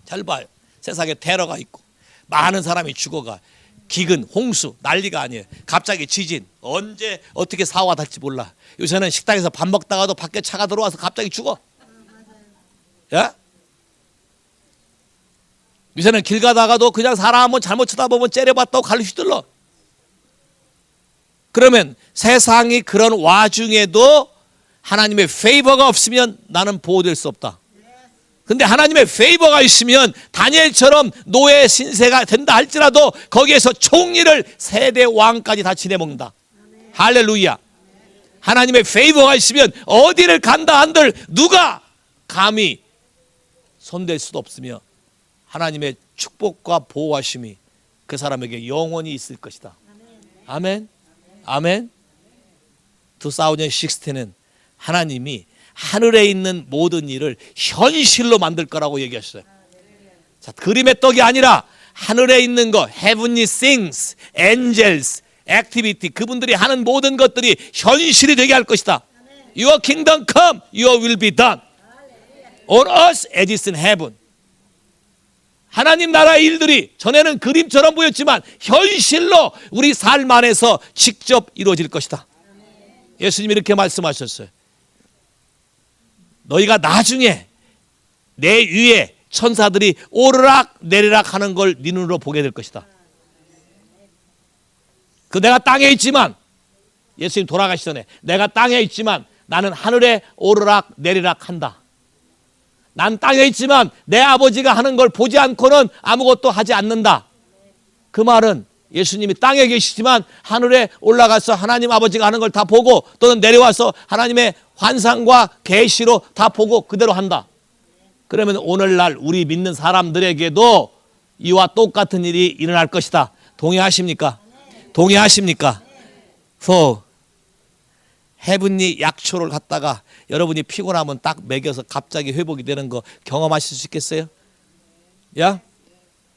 Speaker 1: 잘 봐요. 세상에 테러가 있고 많은 사람이 죽어가. 기근, 홍수, 난리가 아니에요. 갑자기 지진, 언제 어떻게 사고가 날지 몰라. 요새는 식당에서 밥 먹다가도 밖에 차가 들어와서 갑자기 죽어. 야? 요새는 길 가다가도 그냥 사람 한번 잘못 쳐다보면 째려봤다고 칼로 휘둘러. 그러면 세상이 그런 와중에도 하나님의 페이버가 없으면 나는 보호될 수 없다. 근데 하나님의 페이버가 있으면 다니엘처럼 노예 신세가 된다 할지라도 거기에서 총리를 세대 왕까지 다 지내먹는다. 할렐루야. 하나님의 페이버가 있으면 어디를 간다 한들 누가 감히 손댈 수도 없으며 하나님의 축복과 보호하심이 그 사람에게 영원히 있을 것이다. 아멘. 아멘. 2016는 하나님이 하늘에 있는 모든 일을 현실로 만들 거라고 얘기했어요. 자, 그림의 떡이 아니라 하늘에 있는 거, heavenly things, angels, activity, 그분들이 하는 모든 것들이 현실이 되게 할 것이다. Your kingdom come, your will be done on earth as it is in heaven. 하나님 나라의 일들이 전에는 그림처럼 보였지만 현실로 우리 삶 안에서 직접 이루어질 것이다. 예수님이 이렇게 말씀하셨어요. 너희가 나중에 내 위에 천사들이 오르락 내리락 하는 걸 네 눈으로 보게 될 것이다. 그 내가 땅에 있지만 예수님 돌아가시기 전에 내가 땅에 있지만 나는 하늘에 오르락 내리락 한다. 난 땅에 있지만 내 아버지가 하는 걸 보지 않고는 아무것도 하지 않는다. 그 말은 예수님이 땅에 계시지만 하늘에 올라가서 하나님 아버지가 하는 걸 다 보고 또는 내려와서 하나님의 환상과 계시로 다 보고 그대로 한다. 그러면 오늘날 우리 믿는 사람들에게도 이와 똑같은 일이 일어날 것이다. 동의하십니까? 동의하십니까? For 헤븐리 약초를 갖다가 여러분이 피곤하면 딱 먹여서 갑자기 회복이 되는 거 경험하실 수 있겠어요? 야?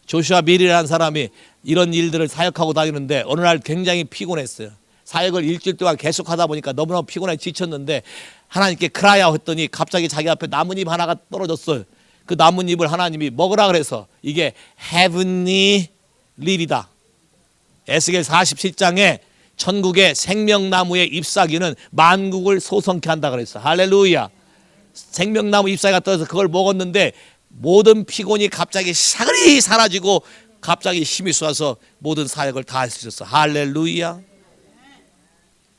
Speaker 1: 조슈아 밀이라는 사람이 이런 일들을 사역하고 다니는데 어느 날 굉장히 피곤했어요. 사역을 일주일 동안 계속 하다 보니까 너무너무 피곤해 지쳤는데 하나님께 크라이아웃 했더니 갑자기 자기 앞에 나뭇잎 하나가 떨어졌어요. 그 나뭇잎을 하나님이 먹으라 그래서 이게 heavenly leaf이다. 에스겔 47장에 천국의 생명나무의 잎사귀는 만국을 소성케 한다 그랬어. 할렐루야. 생명나무 잎사귀가 떠서 그걸 먹었는데 모든 피곤이 갑자기 사그리 사라지고 갑자기 힘이 쏴서 모든 사역을 다 할 수 있었어. 할렐루야.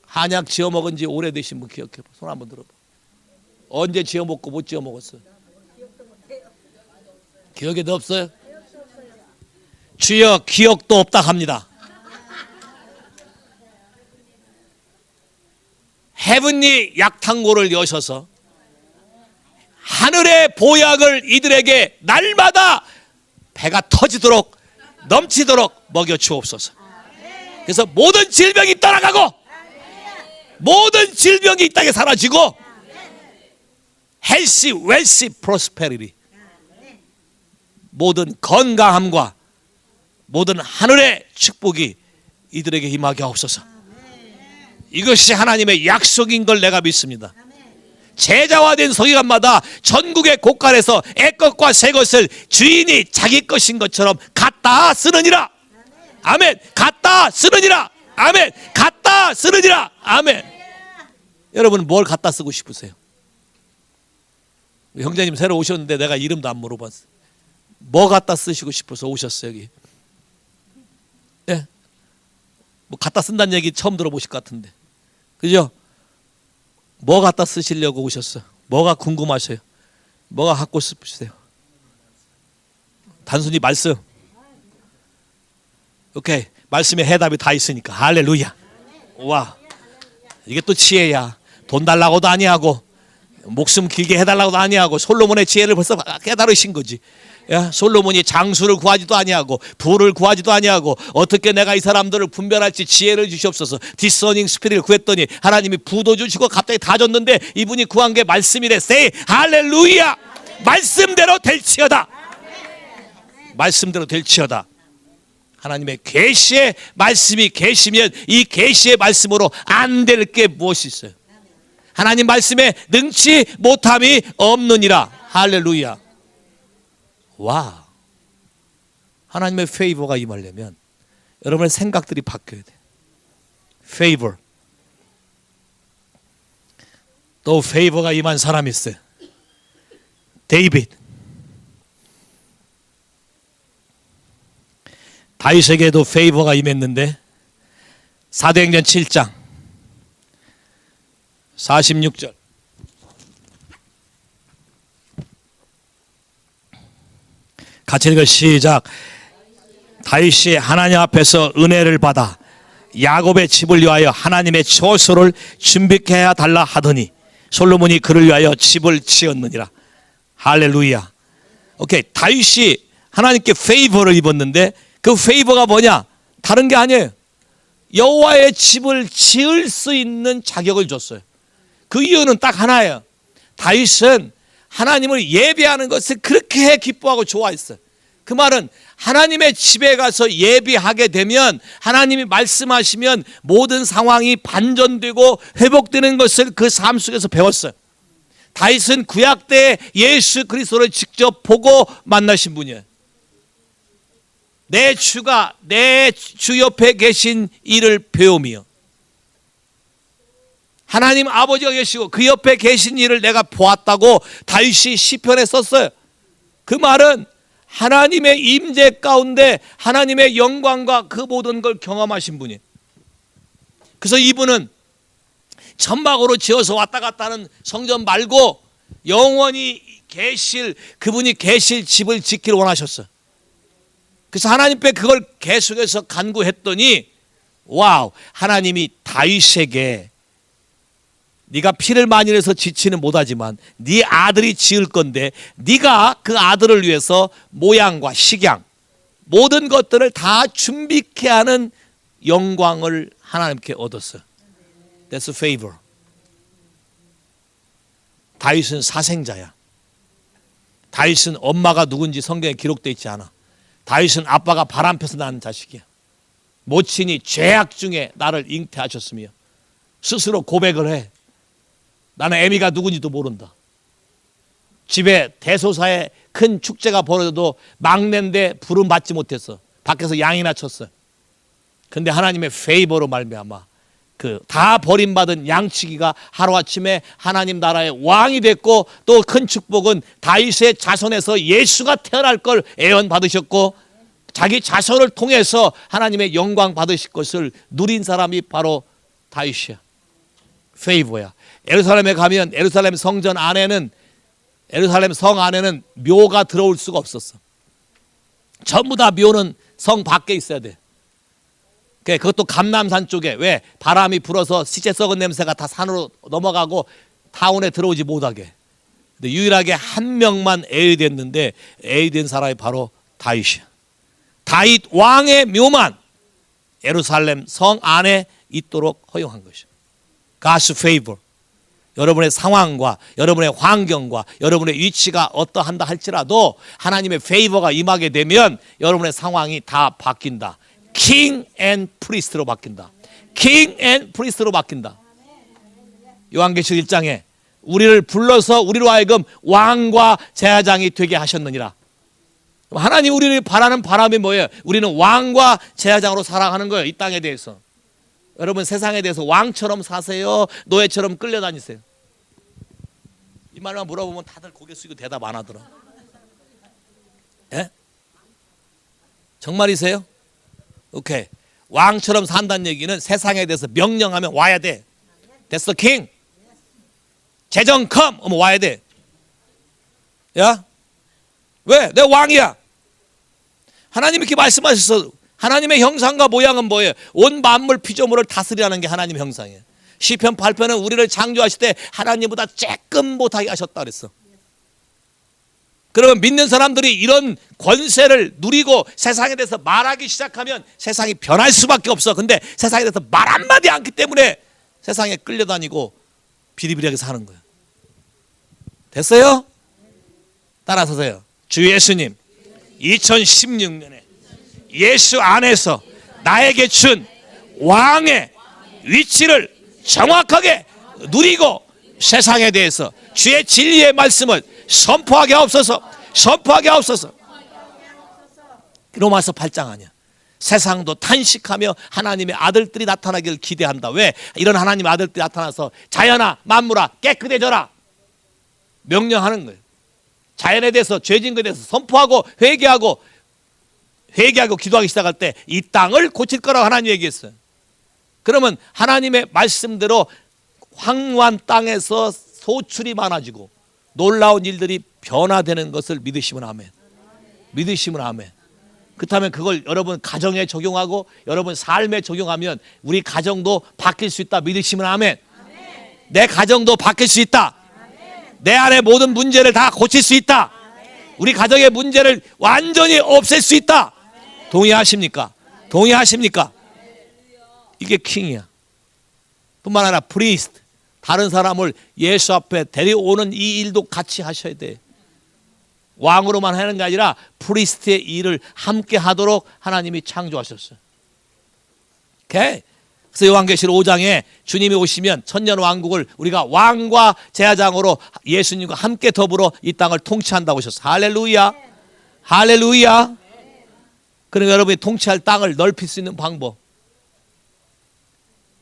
Speaker 1: 한약 지어 먹은 지 오래되신 분 기억해 봐. 손 한번 들어봐. 언제 지어 먹고 못 지어 먹었어? 기억에도 없어요? 주여 기억도 없다 합니다. 헤븐리 약탕고를 여셔서 하늘의 보약을 이들에게 날마다 배가 터지도록 넘치도록 먹여 주옵소서. 그래서 모든 질병이 떠나가고 모든 질병이 이 땅에 사라지고 헬시 웰시 프로스페리티 모든 건강함과 모든 하늘의 축복이 이들에게 임하게 하옵소서. 이것이 하나님의 약속인 걸 내가 믿습니다. 제자화된 서기관마다 전국의 곳간에서 애것과 새것을 주인이 자기 것인 것처럼 갖다 쓰느니라. 아멘. 갖다 쓰느니라. 아멘. 갖다 쓰느니라. 아멘. 여러분 뭘 갖다 쓰고 싶으세요? 형제님 새로 오셨는데 내가 이름도 안 물어봤어요. 뭐 갖다 쓰시고 싶어서 오셨어요 여기? 예? 뭐 갖다 쓴다는 얘기 처음 들어보실 것 같은데, 그죠? 뭐 갖다 쓰시려고 오셨어? 뭐가 궁금하셔요? 뭐가 갖고 싶으세요? 단순히 말씀. 오케이, 말씀에 해답이 다 있으니까. 할렐루야. 와, 이게 또 지혜야. 돈 달라고도 아니하고 목숨 길게 해달라고도 아니하고 솔로몬의 지혜를 벌써 깨달으신 거지. 야, 솔로몬이 장수를 구하지도 아니하고 부를 구하지도 아니하고 어떻게 내가 이 사람들을 분별할지 지혜를 주시옵소서. 디서닝 스피릿을 구했더니 하나님이 부도 주시고 갑자기 다 줬는데 이분이 구한 게 말씀이래. Say 할렐루야. 말씀대로 될지어다. 말씀대로 될지어다. 하나님의 계시의 말씀이 계시면 이 계시의 말씀으로 안 될 게 무엇이 있어요? 하나님 말씀에 능치 못함이 없느니라. 할렐루야. 와, 하나님의 페이버가 임하려면 여러분의 생각들이 바뀌어야 돼. 페이버. 또 페이버가 임한 사람이 있어요. 데이빗. 다윗에게도 페이버가 임했는데 사도행전 7장 46절 같이 읽어 시작. 다윗이 하나님 앞에서 은혜를 받아 야곱의 집을 위하여 하나님의 처소를 준비케 해 달라 하더니 솔로몬이 그를 위하여 집을 지었느니라. 할렐루야. 오케이, 다윗이 하나님께 페이버를 입었는데 그 페이버가 뭐냐? 다른 게 아니에요. 여호와의 집을 지을 수 있는 자격을 줬어요. 그 이유는 딱 하나예요. 다윗은 하나님을 예배하는 것을 그렇게 기뻐하고 좋아했어요. 그 말은 하나님의 집에 가서 예배하게 되면 하나님이 말씀하시면 모든 상황이 반전되고 회복되는 것을 그 삶 속에서 배웠어요. 다윗은 구약 때 예수 그리스도를 직접 보고 만나신 분이에요. 내 주가 내 주 옆에 계신 이를 배우며 하나님 아버지가 계시고 그 옆에 계신 이를 내가 보았다고 다윗이 시편에 썼어요. 그 말은 하나님의 임재 가운데 하나님의 영광과 그 모든 걸 경험하신 분이에요. 그래서 이분은 천막으로 지어서 왔다 갔다 하는 성전 말고 영원히 그분이 계실 집을 짓기를 원하셨어요. 그래서 하나님께 그걸 계속해서 간구했더니 와우, 하나님이 다윗에게 네가 피를 많이 내서 지치는 못하지만 네 아들이 지을 건데 네가 그 아들을 위해서 모양과 식양 모든 것들을 다 준비케 하는 영광을 하나님께 얻었어요. That's a favor. 다윗은 사생자야. 다윗은 엄마가 누군지 성경에 기록되어 있지 않아. 다윗은 아빠가 바람펴서 낳은 자식이야. 모친이 죄악 중에 나를 잉태하셨으며 스스로 고백을 해. 나는 애미가 누군지도 모른다. 집에 대소사에 큰 축제가 벌어져도 막내인데 부름 받지 못했어. 밖에서 양이나 쳤어. 근데 하나님의 페이버로 말미암아 그 다 버림받은 양치기가 하루아침에 하나님 나라의 왕이 됐고, 또 큰 축복은 다윗의 자손에서 예수가 태어날 걸 예언 받으셨고, 자기 자손을 통해서 하나님의 영광 받으실 것을 누린 사람이 바로 다윗이야. 페이버야. 예루살렘에 가면 예루살렘 성전 안에는, 예루살렘 성 안에는 묘가 들어올 수가 없었어. 전부 다 묘는 성 밖에 있어야 돼. 그것도 감람산 쪽에, 왜? 바람이 불어서 시체 썩은 냄새가 다 산으로 넘어가고 타운에 들어오지 못하게. 근데 유일하게 한 명만 애의됐는데, 애의된 사람이 바로 다윗이야. 다윗 왕의 묘만 예루살렘 성 안에 있도록 허용한 것이죠. God's favor. 여러분의 상황과 여러분의 환경과 여러분의 위치가 어떠한다 할지라도 하나님의 페이버가 임하게 되면 여러분의 상황이 다 바뀐다. king and priest로 바뀐다. king and priest로 바뀐다. 요한계시록 1장에 우리를 불러서 우리로 하여금 왕과 제사장이 되게 하셨느니라. 하나님 우리를 바라는 바람이 뭐예요? 우리는 왕과 제사장으로 살아가는 거예요. 이 땅에 대해서. 여러분 세상에 대해서 왕처럼 사세요? 노예처럼 끌려다니세요? 이 말만 물어보면 다들 고개 숙이고 대답 안 하더라. 예? 정말이세요? 오케이. 왕처럼 산다는 얘기는 세상에 대해서 명령하면 와야 돼. That's the king. 재정 come 하면 와야 돼. 야? 왜? 내 왕이야. 하나님이 이렇게 말씀하셨어. 하나님의 형상과 모양은 뭐예요? 온 만물 피조물을 다스리라는 게 하나님의 형상이에요. 시편 8편은 우리를 창조하실 때 하나님보다 조금 못하게 하셨다 그랬어. 그러면 믿는 사람들이 이런 권세를 누리고 세상에 대해서 말하기 시작하면 세상이 변할 수밖에 없어. 근데 세상에 대해서 말 한마디 않기 때문에 세상에 끌려다니고 비리비리하게 사는 거예요. 됐어요? 따라서세요. 주 예수님 2016년에 예수 안에서 나에게 준 왕의 위치를 정확하게 누리고 세상에 대해서 주의 진리의 말씀을 선포하게 하옵소서. 선포하게 하옵소서. 로마서 8장 아니야. 세상도 탄식하며 하나님의 아들들이 나타나기를 기대한다. 왜? 이런 하나님의 아들들이 나타나서 자연아 만물아 깨끗해져라 명령하는 거예요. 자연에 대해서 죄진 것에 대해서 선포하고 회개하고 기도하기 시작할 때 이 땅을 고칠 거라고 하나님 얘기했어요. 그러면 하나님의 말씀대로 황무한 땅에서 소출이 많아지고 놀라운 일들이 변화되는 것을 믿으시면 아멘. 믿으시면 아멘. 그렇다면 그걸 여러분 가정에 적용하고 여러분 삶에 적용하면 우리 가정도 바뀔 수 있다. 믿으시면 아멘. 내 가정도 바뀔 수 있다. 내 안에 모든 문제를 다 고칠 수 있다. 우리 가정의 문제를 완전히 없앨 수 있다. 동의하십니까? 동의하십니까? 이게 킹이야. 뿐만 아니라 프리스트, 다른 사람을 예수 앞에 데려오는 이 일도 같이 하셔야 돼. 왕으로만 하는 게 아니라 프리스트의 일을 함께 하도록 하나님이 창조하셨어요. 오케이? 그래서 요한계시록 5장에 주님이 오시면 천년 왕국을 우리가 왕과 제사장으로 예수님과 함께 더불어 이 땅을 통치한다고 하셨어요. 할렐루야. 할렐루야. 그러면 여러분이 통치할 땅을 넓힐 수 있는 방법.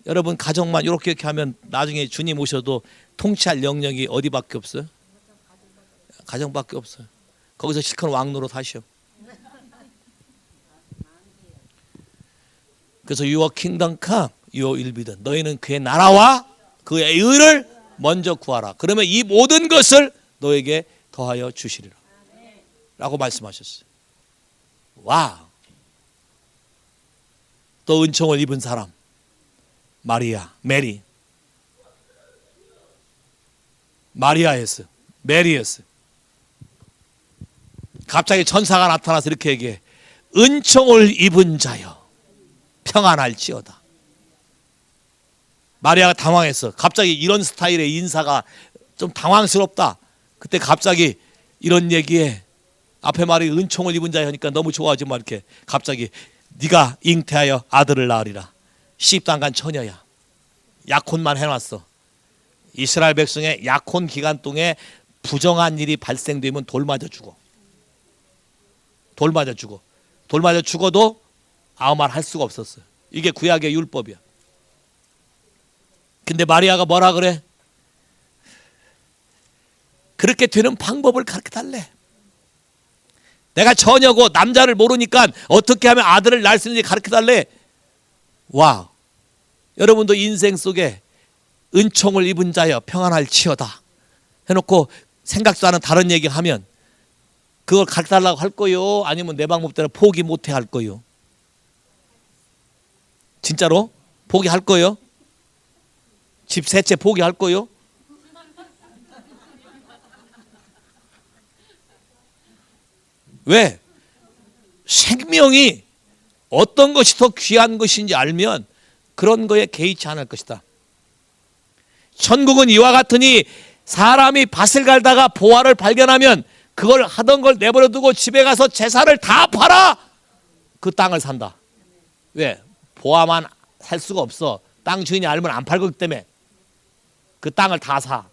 Speaker 1: 여러분 가정만 이렇게 하면 나중에 주님 오셔도 통치할 영역이 어디밖에 없어요? 가정밖에 없어요. 거기서 실컷 왕노로 하시오. 그래서 your kingdom come, your will be done. 너희는 그의 나라와 그의 의를 먼저 구하라. 그러면 이 모든 것을 너에게 더하여 주시리라. 라고 말씀하셨어요. 와우. 또 은총을 입은 사람. 마리아, 메리. 마리아였어요. 메리였어요. 갑자기 천사가 나타나서 이렇게 얘기해. 은총을 입은 자여 평안할지어다. 마리아가 당황했어. 갑자기 이런 스타일의 인사가 좀 당황스럽다. 그때 갑자기 이런 얘기에 앞에 말이 은총을 입은 자여 하니까 너무 좋아하지 마. 이렇게 갑자기 네가 잉태하여 아들을 낳으리라. 시집도 처녀야. 약혼만 해놨어. 이스라엘 백성의 약혼 기간 동에 부정한 일이 발생되면 돌 맞아 죽어. 돌 맞아 죽어. 돌 맞아 죽어도 아무 말 할 수가 없었어요. 이게 구약의 율법이야. 근데 마리아가 뭐라 그래? 그렇게 되는 방법을 가르쳐 달래. 내가 처녀고 남자를 모르니까 어떻게 하면 아들을 낳을 수 있는지 가르쳐 달래. 와, 여러분도 인생 속에 은총을 입은 자여 평안할지어다 해놓고 생각도 않은 다른 얘기하면 그걸 가르쳐 달라고 할 거요? 아니면 내 방법대로 포기 못해 할 거요? 진짜로? 포기할 거요? 집 세 채 포기할 거요? 왜? 생명이 어떤 것이 더 귀한 것인지 알면 그런 거에 개의치 않을 것이다. 천국은 이와 같으니 사람이 밭을 갈다가 보화를 발견하면 그걸 하던 걸 내버려 두고 집에 가서 재산을 다 팔아 그 땅을 산다. 왜? 보화만 살 수가 없어. 땅 주인이 알면 안 팔 거기 때문에 그 땅을 다 사.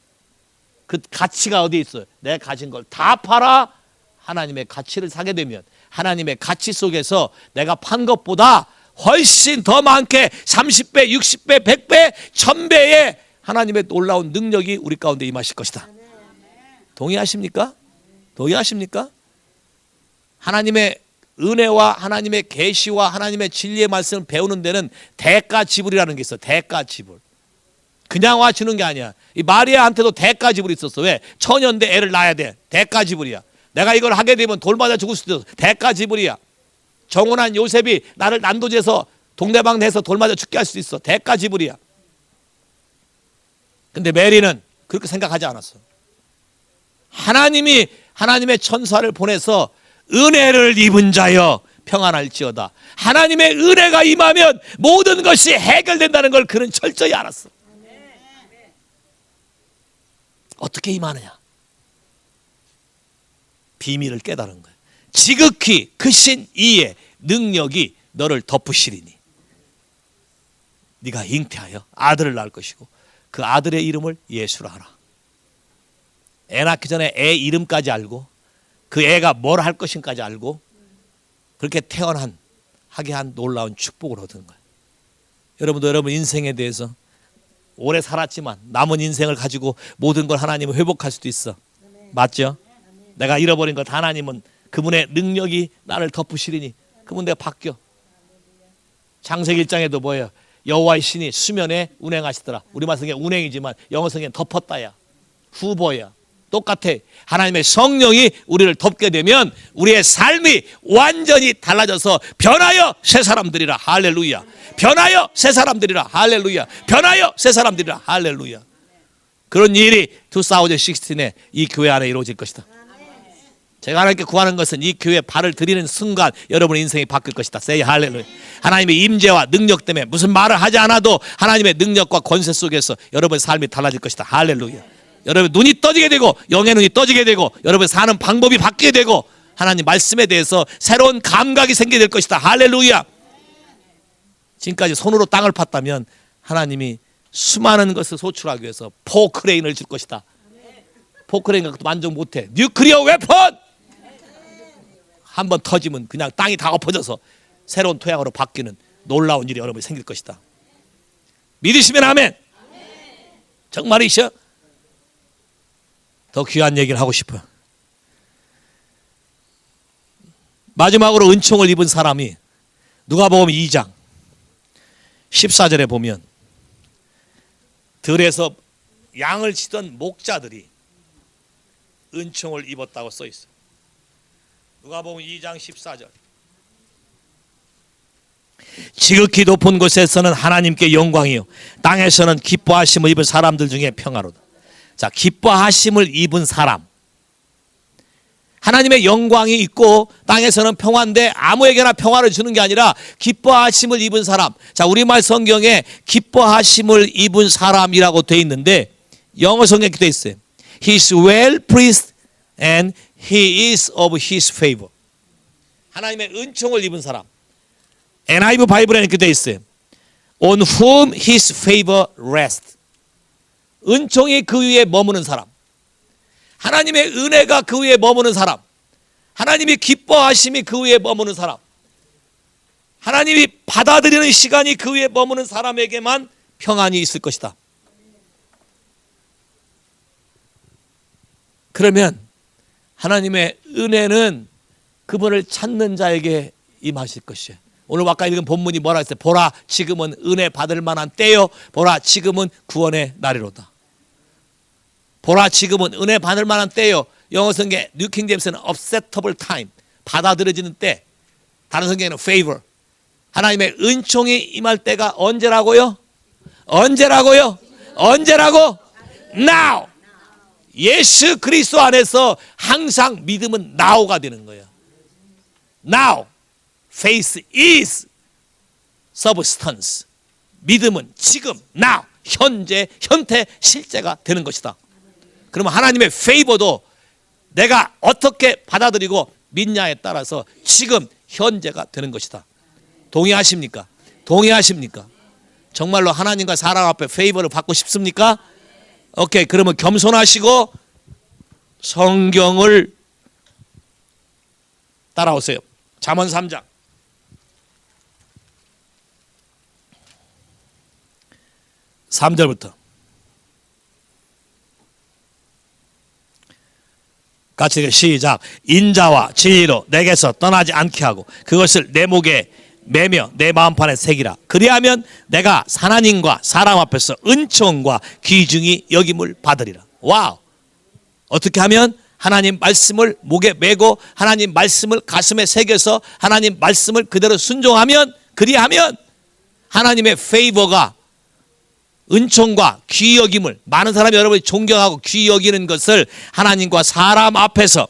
Speaker 1: 그 가치가 어디 있어요? 내가 가진 걸 다 팔아 하나님의 가치를 사게 되면 하나님의 가치 속에서 내가 판 것보다 훨씬 더 많게 30배, 60배, 100배, 1000배의 하나님의 놀라운 능력이 우리 가운데 임하실 것이다. 동의하십니까? 동의하십니까? 하나님의 은혜와 하나님의 계시와 하나님의 진리의 말씀을 배우는 데는 대가 지불이라는 게 있어. 대가 지불. 그냥 와 주는 게 아니야. 이 마리아한테도 대가 지불이 있었어. 왜? 처녀인데 애를 낳아야 돼. 대가 지불이야. 내가 이걸 하게 되면 돌 맞아 죽을 수도 있어. 대가 지불이야. 정혼한 요셉이 나를 난도질해서 동네방 내서 돌 맞아 죽게 할 수도 있어. 대가 지불이야. 근데 메리는 그렇게 생각하지 않았어. 하나님이 하나님의 천사를 보내서 은혜를 입은 자여 평안할지어다. 하나님의 은혜가 임하면 모든 것이 해결된다는 걸 그는 철저히 알았어. 어떻게 임하느냐? 비밀을 깨달은 거야. 지극히 크신 이의 능력이 너를 덮으시리니 네가 잉태하여 아들을 낳을 것이고 그 아들의 이름을 예수라 하라. 애 낳기 전에 애 이름까지 알고 그 애가 뭘 할 것인까지 알고 그렇게 태어난 하게 한 놀라운 축복을 얻은 거예요. 여러분도 여러분 인생에 대해서 오래 살았지만 남은 인생을 가지고 모든 걸 하나님은 회복할 수도 있어. 맞죠? 내가 잃어버린 것 하나님은 그분의 능력이 나를 덮으시리니 그분 내가 바뀌어. 창세기 1장에도 뭐예요? 여호와의 신이 수면에 운행하시더라. 우리말 성경 운행이지만 영어 성경 덮었다야. 후보야. 똑같아. 하나님의 성령이 우리를 덮게 되면 우리의 삶이 완전히 달라져서 변하여 새 사람들이라. 할렐루야. 변하여 새 사람들이라. 할렐루야. 변하여 새 사람들이라. 할렐루야. 그런 일이 2016에 이 교회 안에 이루어질 것이다. 제가 하나님께 구하는 것은 이 교회에 발을 들이는 순간 여러분의 인생이 바뀔 것이다. Say 할렐루야. 하나님의 임재와 능력 때문에 무슨 말을 하지 않아도 하나님의 능력과 권세 속에서 여러분의 삶이 달라질 것이다. 할렐루야. 여러분 눈이 떠지게 되고 영의 눈이 떠지게 되고 여러분 사는 방법이 바뀌게 되고 하나님 말씀에 대해서 새로운 감각이 생기게 될 것이다. 할렐루야. 지금까지 손으로 땅을 팠다면 하나님이 수많은 것을 소출하기 위해서 포크레인을 줄 것이다. 포크레인 갖고 만족 못해. 뉴클리어 웨폰 한번 터지면 그냥 땅이 다 엎어져서 새로운 토양으로 바뀌는 놀라운 일이 여러분이 생길 것이다. 믿으시면 아멘. 정말이셔? 더 귀한 얘기를 하고 싶어요. 마지막으로 은총을 입은 사람이 누가복음 2장 14절에 보면 들에서 양을 치던 목자들이 은총을 입었다고 써 있어요. 누가복음 2장 14절. 지극히 높은 곳에서는 하나님께 영광이요 땅에서는 기뻐하심을 입은 사람들 중에 평화로다. 자, 기뻐하심을 입은 사람. 하나님의 영광이 있고 땅에서는 평화인데 아무에게나 평화를 주는 게 아니라 기뻐하심을 입은 사람. 자, 우리말 성경에 기뻐하심을 입은 사람이라고 되어 있는데 영어 성경에 되어 있어요. He is well pleased and he is of his favor. 하나님의 은총을 입은 사람. NIV 바이블에 이렇게 되어 있어요. On whom his favor rests. 은총이 그 위에 머무는 사람. 하나님의 은혜가 그 위에 머무는 사람. 하나님이 기뻐하심이 그 위에 머무는 사람. 하나님이 받아들이는 시간이 그 위에 머무는 사람에게만 평안이 있을 것이다. 그러면 하나님의 은혜는 그분을 찾는 자에게 임하실 것이에요. 오늘 아까 읽은 본문이 뭐라 했어요? 보라, 지금은 은혜 받을 만한 때요. 보라, 지금은 구원의 날이로다. 보라, 지금은 은혜 받을 만한 때요. 영어 성경 뉴킹제임스는 acceptable time, 받아들여지는 때. 다른 성경에는 favor. 하나님의 은총이 임할 때가 언제라고요? 언제라고요? 언제라고? Now. 예수 그리스도 안에서 항상 믿음은 now가 되는 거예요. Now. Faith is substance. 믿음은 지금, now, 현재, 현태, 실제가 되는 것이다. 그러면 하나님의 favor도 내가 어떻게 받아들이고 믿냐에 따라서 지금, 현재가 되는 것이다. 동의하십니까? 동의하십니까? 정말로 하나님과 사람 앞에 페이버를 받고 싶습니까? 오케이, 그러면 겸손하시고 성경을 따라오세요. 잠언 3장 3절부터 같이 시작. 인자와 진리로 내게서 떠나지 않게 하고 그것을 내 목에 매며 내 마음판에 새기라. 그리하면 내가 하나님과 사람 앞에서 은총과 귀중히 여김을 받으리라. 와우. 어떻게 하면? 하나님 말씀을 목에 메고 하나님 말씀을 가슴에 새겨서 하나님 말씀을 그대로 순종하면, 그리하면 하나님의 페이버가, 은총과 귀히 여김을, 많은 사람이 여러분이 존경하고 귀히 여기는 것을 하나님과 사람 앞에서,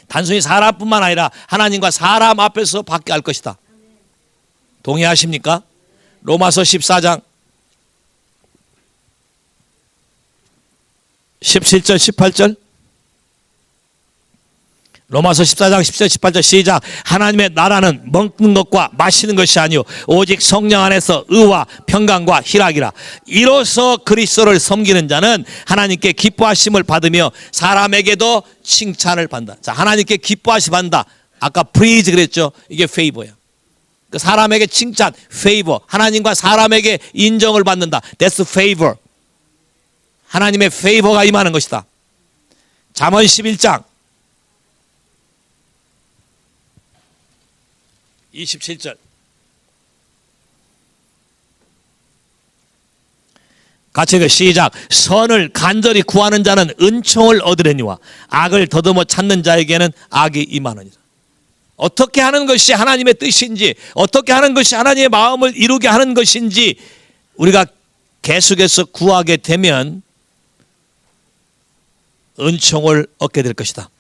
Speaker 1: 단순히 사람뿐만 아니라 하나님과 사람 앞에서 받게 할 것이다. 동의하십니까? 로마서 14장 17절 18절, 로마서 14장 17절 18절 시작. 하나님의 나라는 먹는 것과 마시는 것이 아니요 오직 성령 안에서 의와 평강과 희락이라. 이로써 그리스도를 섬기는 자는 하나님께 기뻐하심을 받으며 사람에게도 칭찬을 받는다. 자, 하나님께 기뻐하심 받는다. 아까 praise 그랬죠. 이게 favor야. 사람에게 칭찬, favor. 하나님과 사람에게 인정을 받는다. That's favor. 하나님의 페이버가 임하는 것이다. 잠언 11장 27절 같이 시작. 선을 간절히 구하는 자는 은총을 얻으려니와 악을 더듬어 찾는 자에게는 악이 임하느니라. 어떻게 하는 것이 하나님의 뜻인지, 어떻게 하는 것이 하나님의 마음을 이루게 하는 것인지 우리가 계속해서 구하게 되면 은총을 얻게 될 것이다.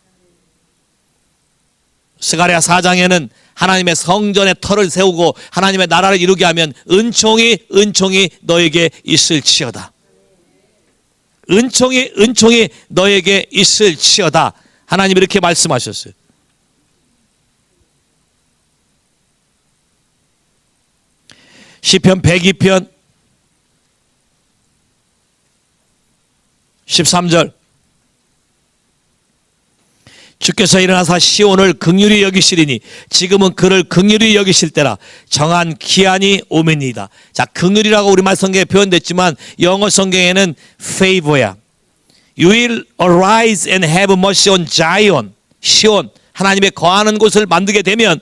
Speaker 1: 스가랴 4장에는 하나님의 성전에 터를 세우고 하나님의 나라를 이루게 하면 은총이 너에게 있을지어다. 은총이 너에게 있을지어다. 하나님이 이렇게 말씀하셨어요. 시편 102편 13절 주께서 일어나사 시온을 긍휼히 여기시리니 지금은 그를 긍휼히 여기실 때라. 정한 기한이 오매니이다. 자, 긍휼이라고 우리말 성경에 표현됐지만 영어 성경에는 favor야. You will arise and have mercy on Zion. 시온, 하나님의 거하는 곳을 만들게 되면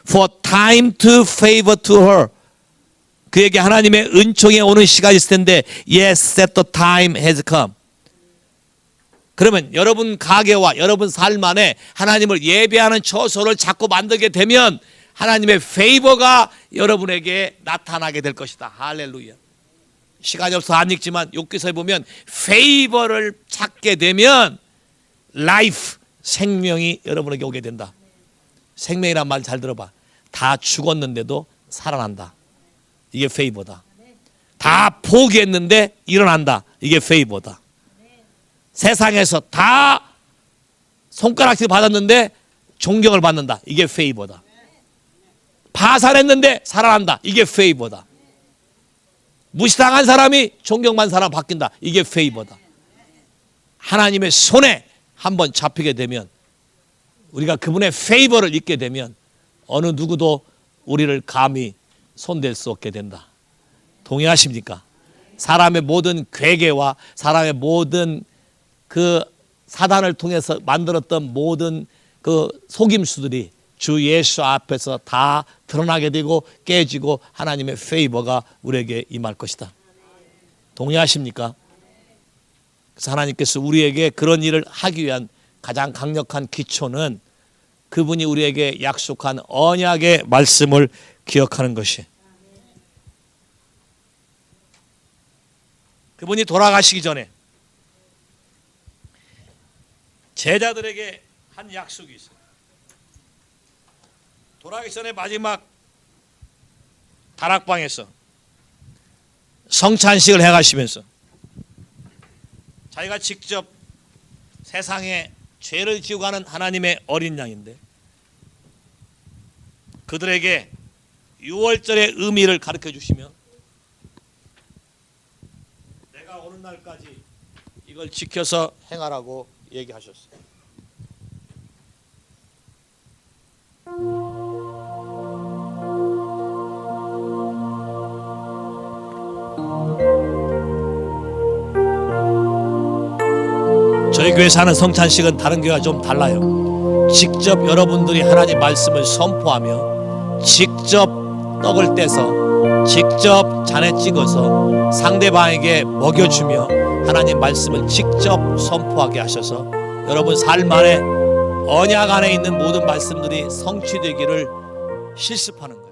Speaker 1: for time to favor to her. 그에게 하나님의 은총이 오는 시간이 있을 텐데 yes, that the time has come. 그러면 여러분 가게와 여러분 삶 안에 하나님을 예배하는 처소를 자꾸 만들게 되면 하나님의 페이버가 여러분에게 나타나게 될 것이다. 할렐루야. 시간이 없어서 안 읽지만 욥기서에 보면 페이버를 찾게 되면 라이프, 생명이 여러분에게 오게 된다. 생명이란 말 잘 들어봐. 다 죽었는데도 살아난다. 이게 페이버다. 다 포기했는데 일어난다. 이게 페이버다. 세상에서 다 손가락질 받았는데 존경을 받는다. 이게 페이버다. 파산했는데 살아난다. 이게 페이버다. 무시당한 사람이 존경받는 사람 바뀐다. 이게 페이버다. 하나님의 손에 한번 잡히게 되면, 우리가 그분의 페이버를 잊게 되면 어느 누구도 우리를 감히 손댈 수 없게 된다. 동의하십니까? 사람의 모든 괴계와 사람의 모든 그 사단을 통해서 만들었던 모든 그 속임수들이 주 예수 앞에서 다 드러나게 되고 깨지고 하나님의 페이버가 우리에게 임할 것이다. 동의하십니까? 그래서 하나님께서 우리에게 그런 일을 하기 위한 가장 강력한 기초는 그분이 우리에게 약속한 언약의 말씀을 기억하는 것이. 그분이 돌아가시기 전에 제자들에게 한 약속이 있어요. 돌아가기 전에 마지막 다락방에서 성찬식을 해가시면서 자기가 직접 세상에 죄를 지고 가는 하나님의 어린 양인데 그들에게 유월절의 의미를 가르쳐 주시며 내가 오는 날까지 이걸 지켜서 행하라고 얘기하셨어요. 저희 교회에서 하는 성찬식은 다른 교회와 좀 달라요. 직접 여러분들이 하나님 말씀을 선포하며 직접 떡을 떼서 직접 잔에 찍어서 상대방에게 먹여주며 하나님 말씀을 직접 선포하게 하셔서 여러분 삶 안에 언약 안에 있는 모든 말씀들이 성취되기를 실습하는 거예요.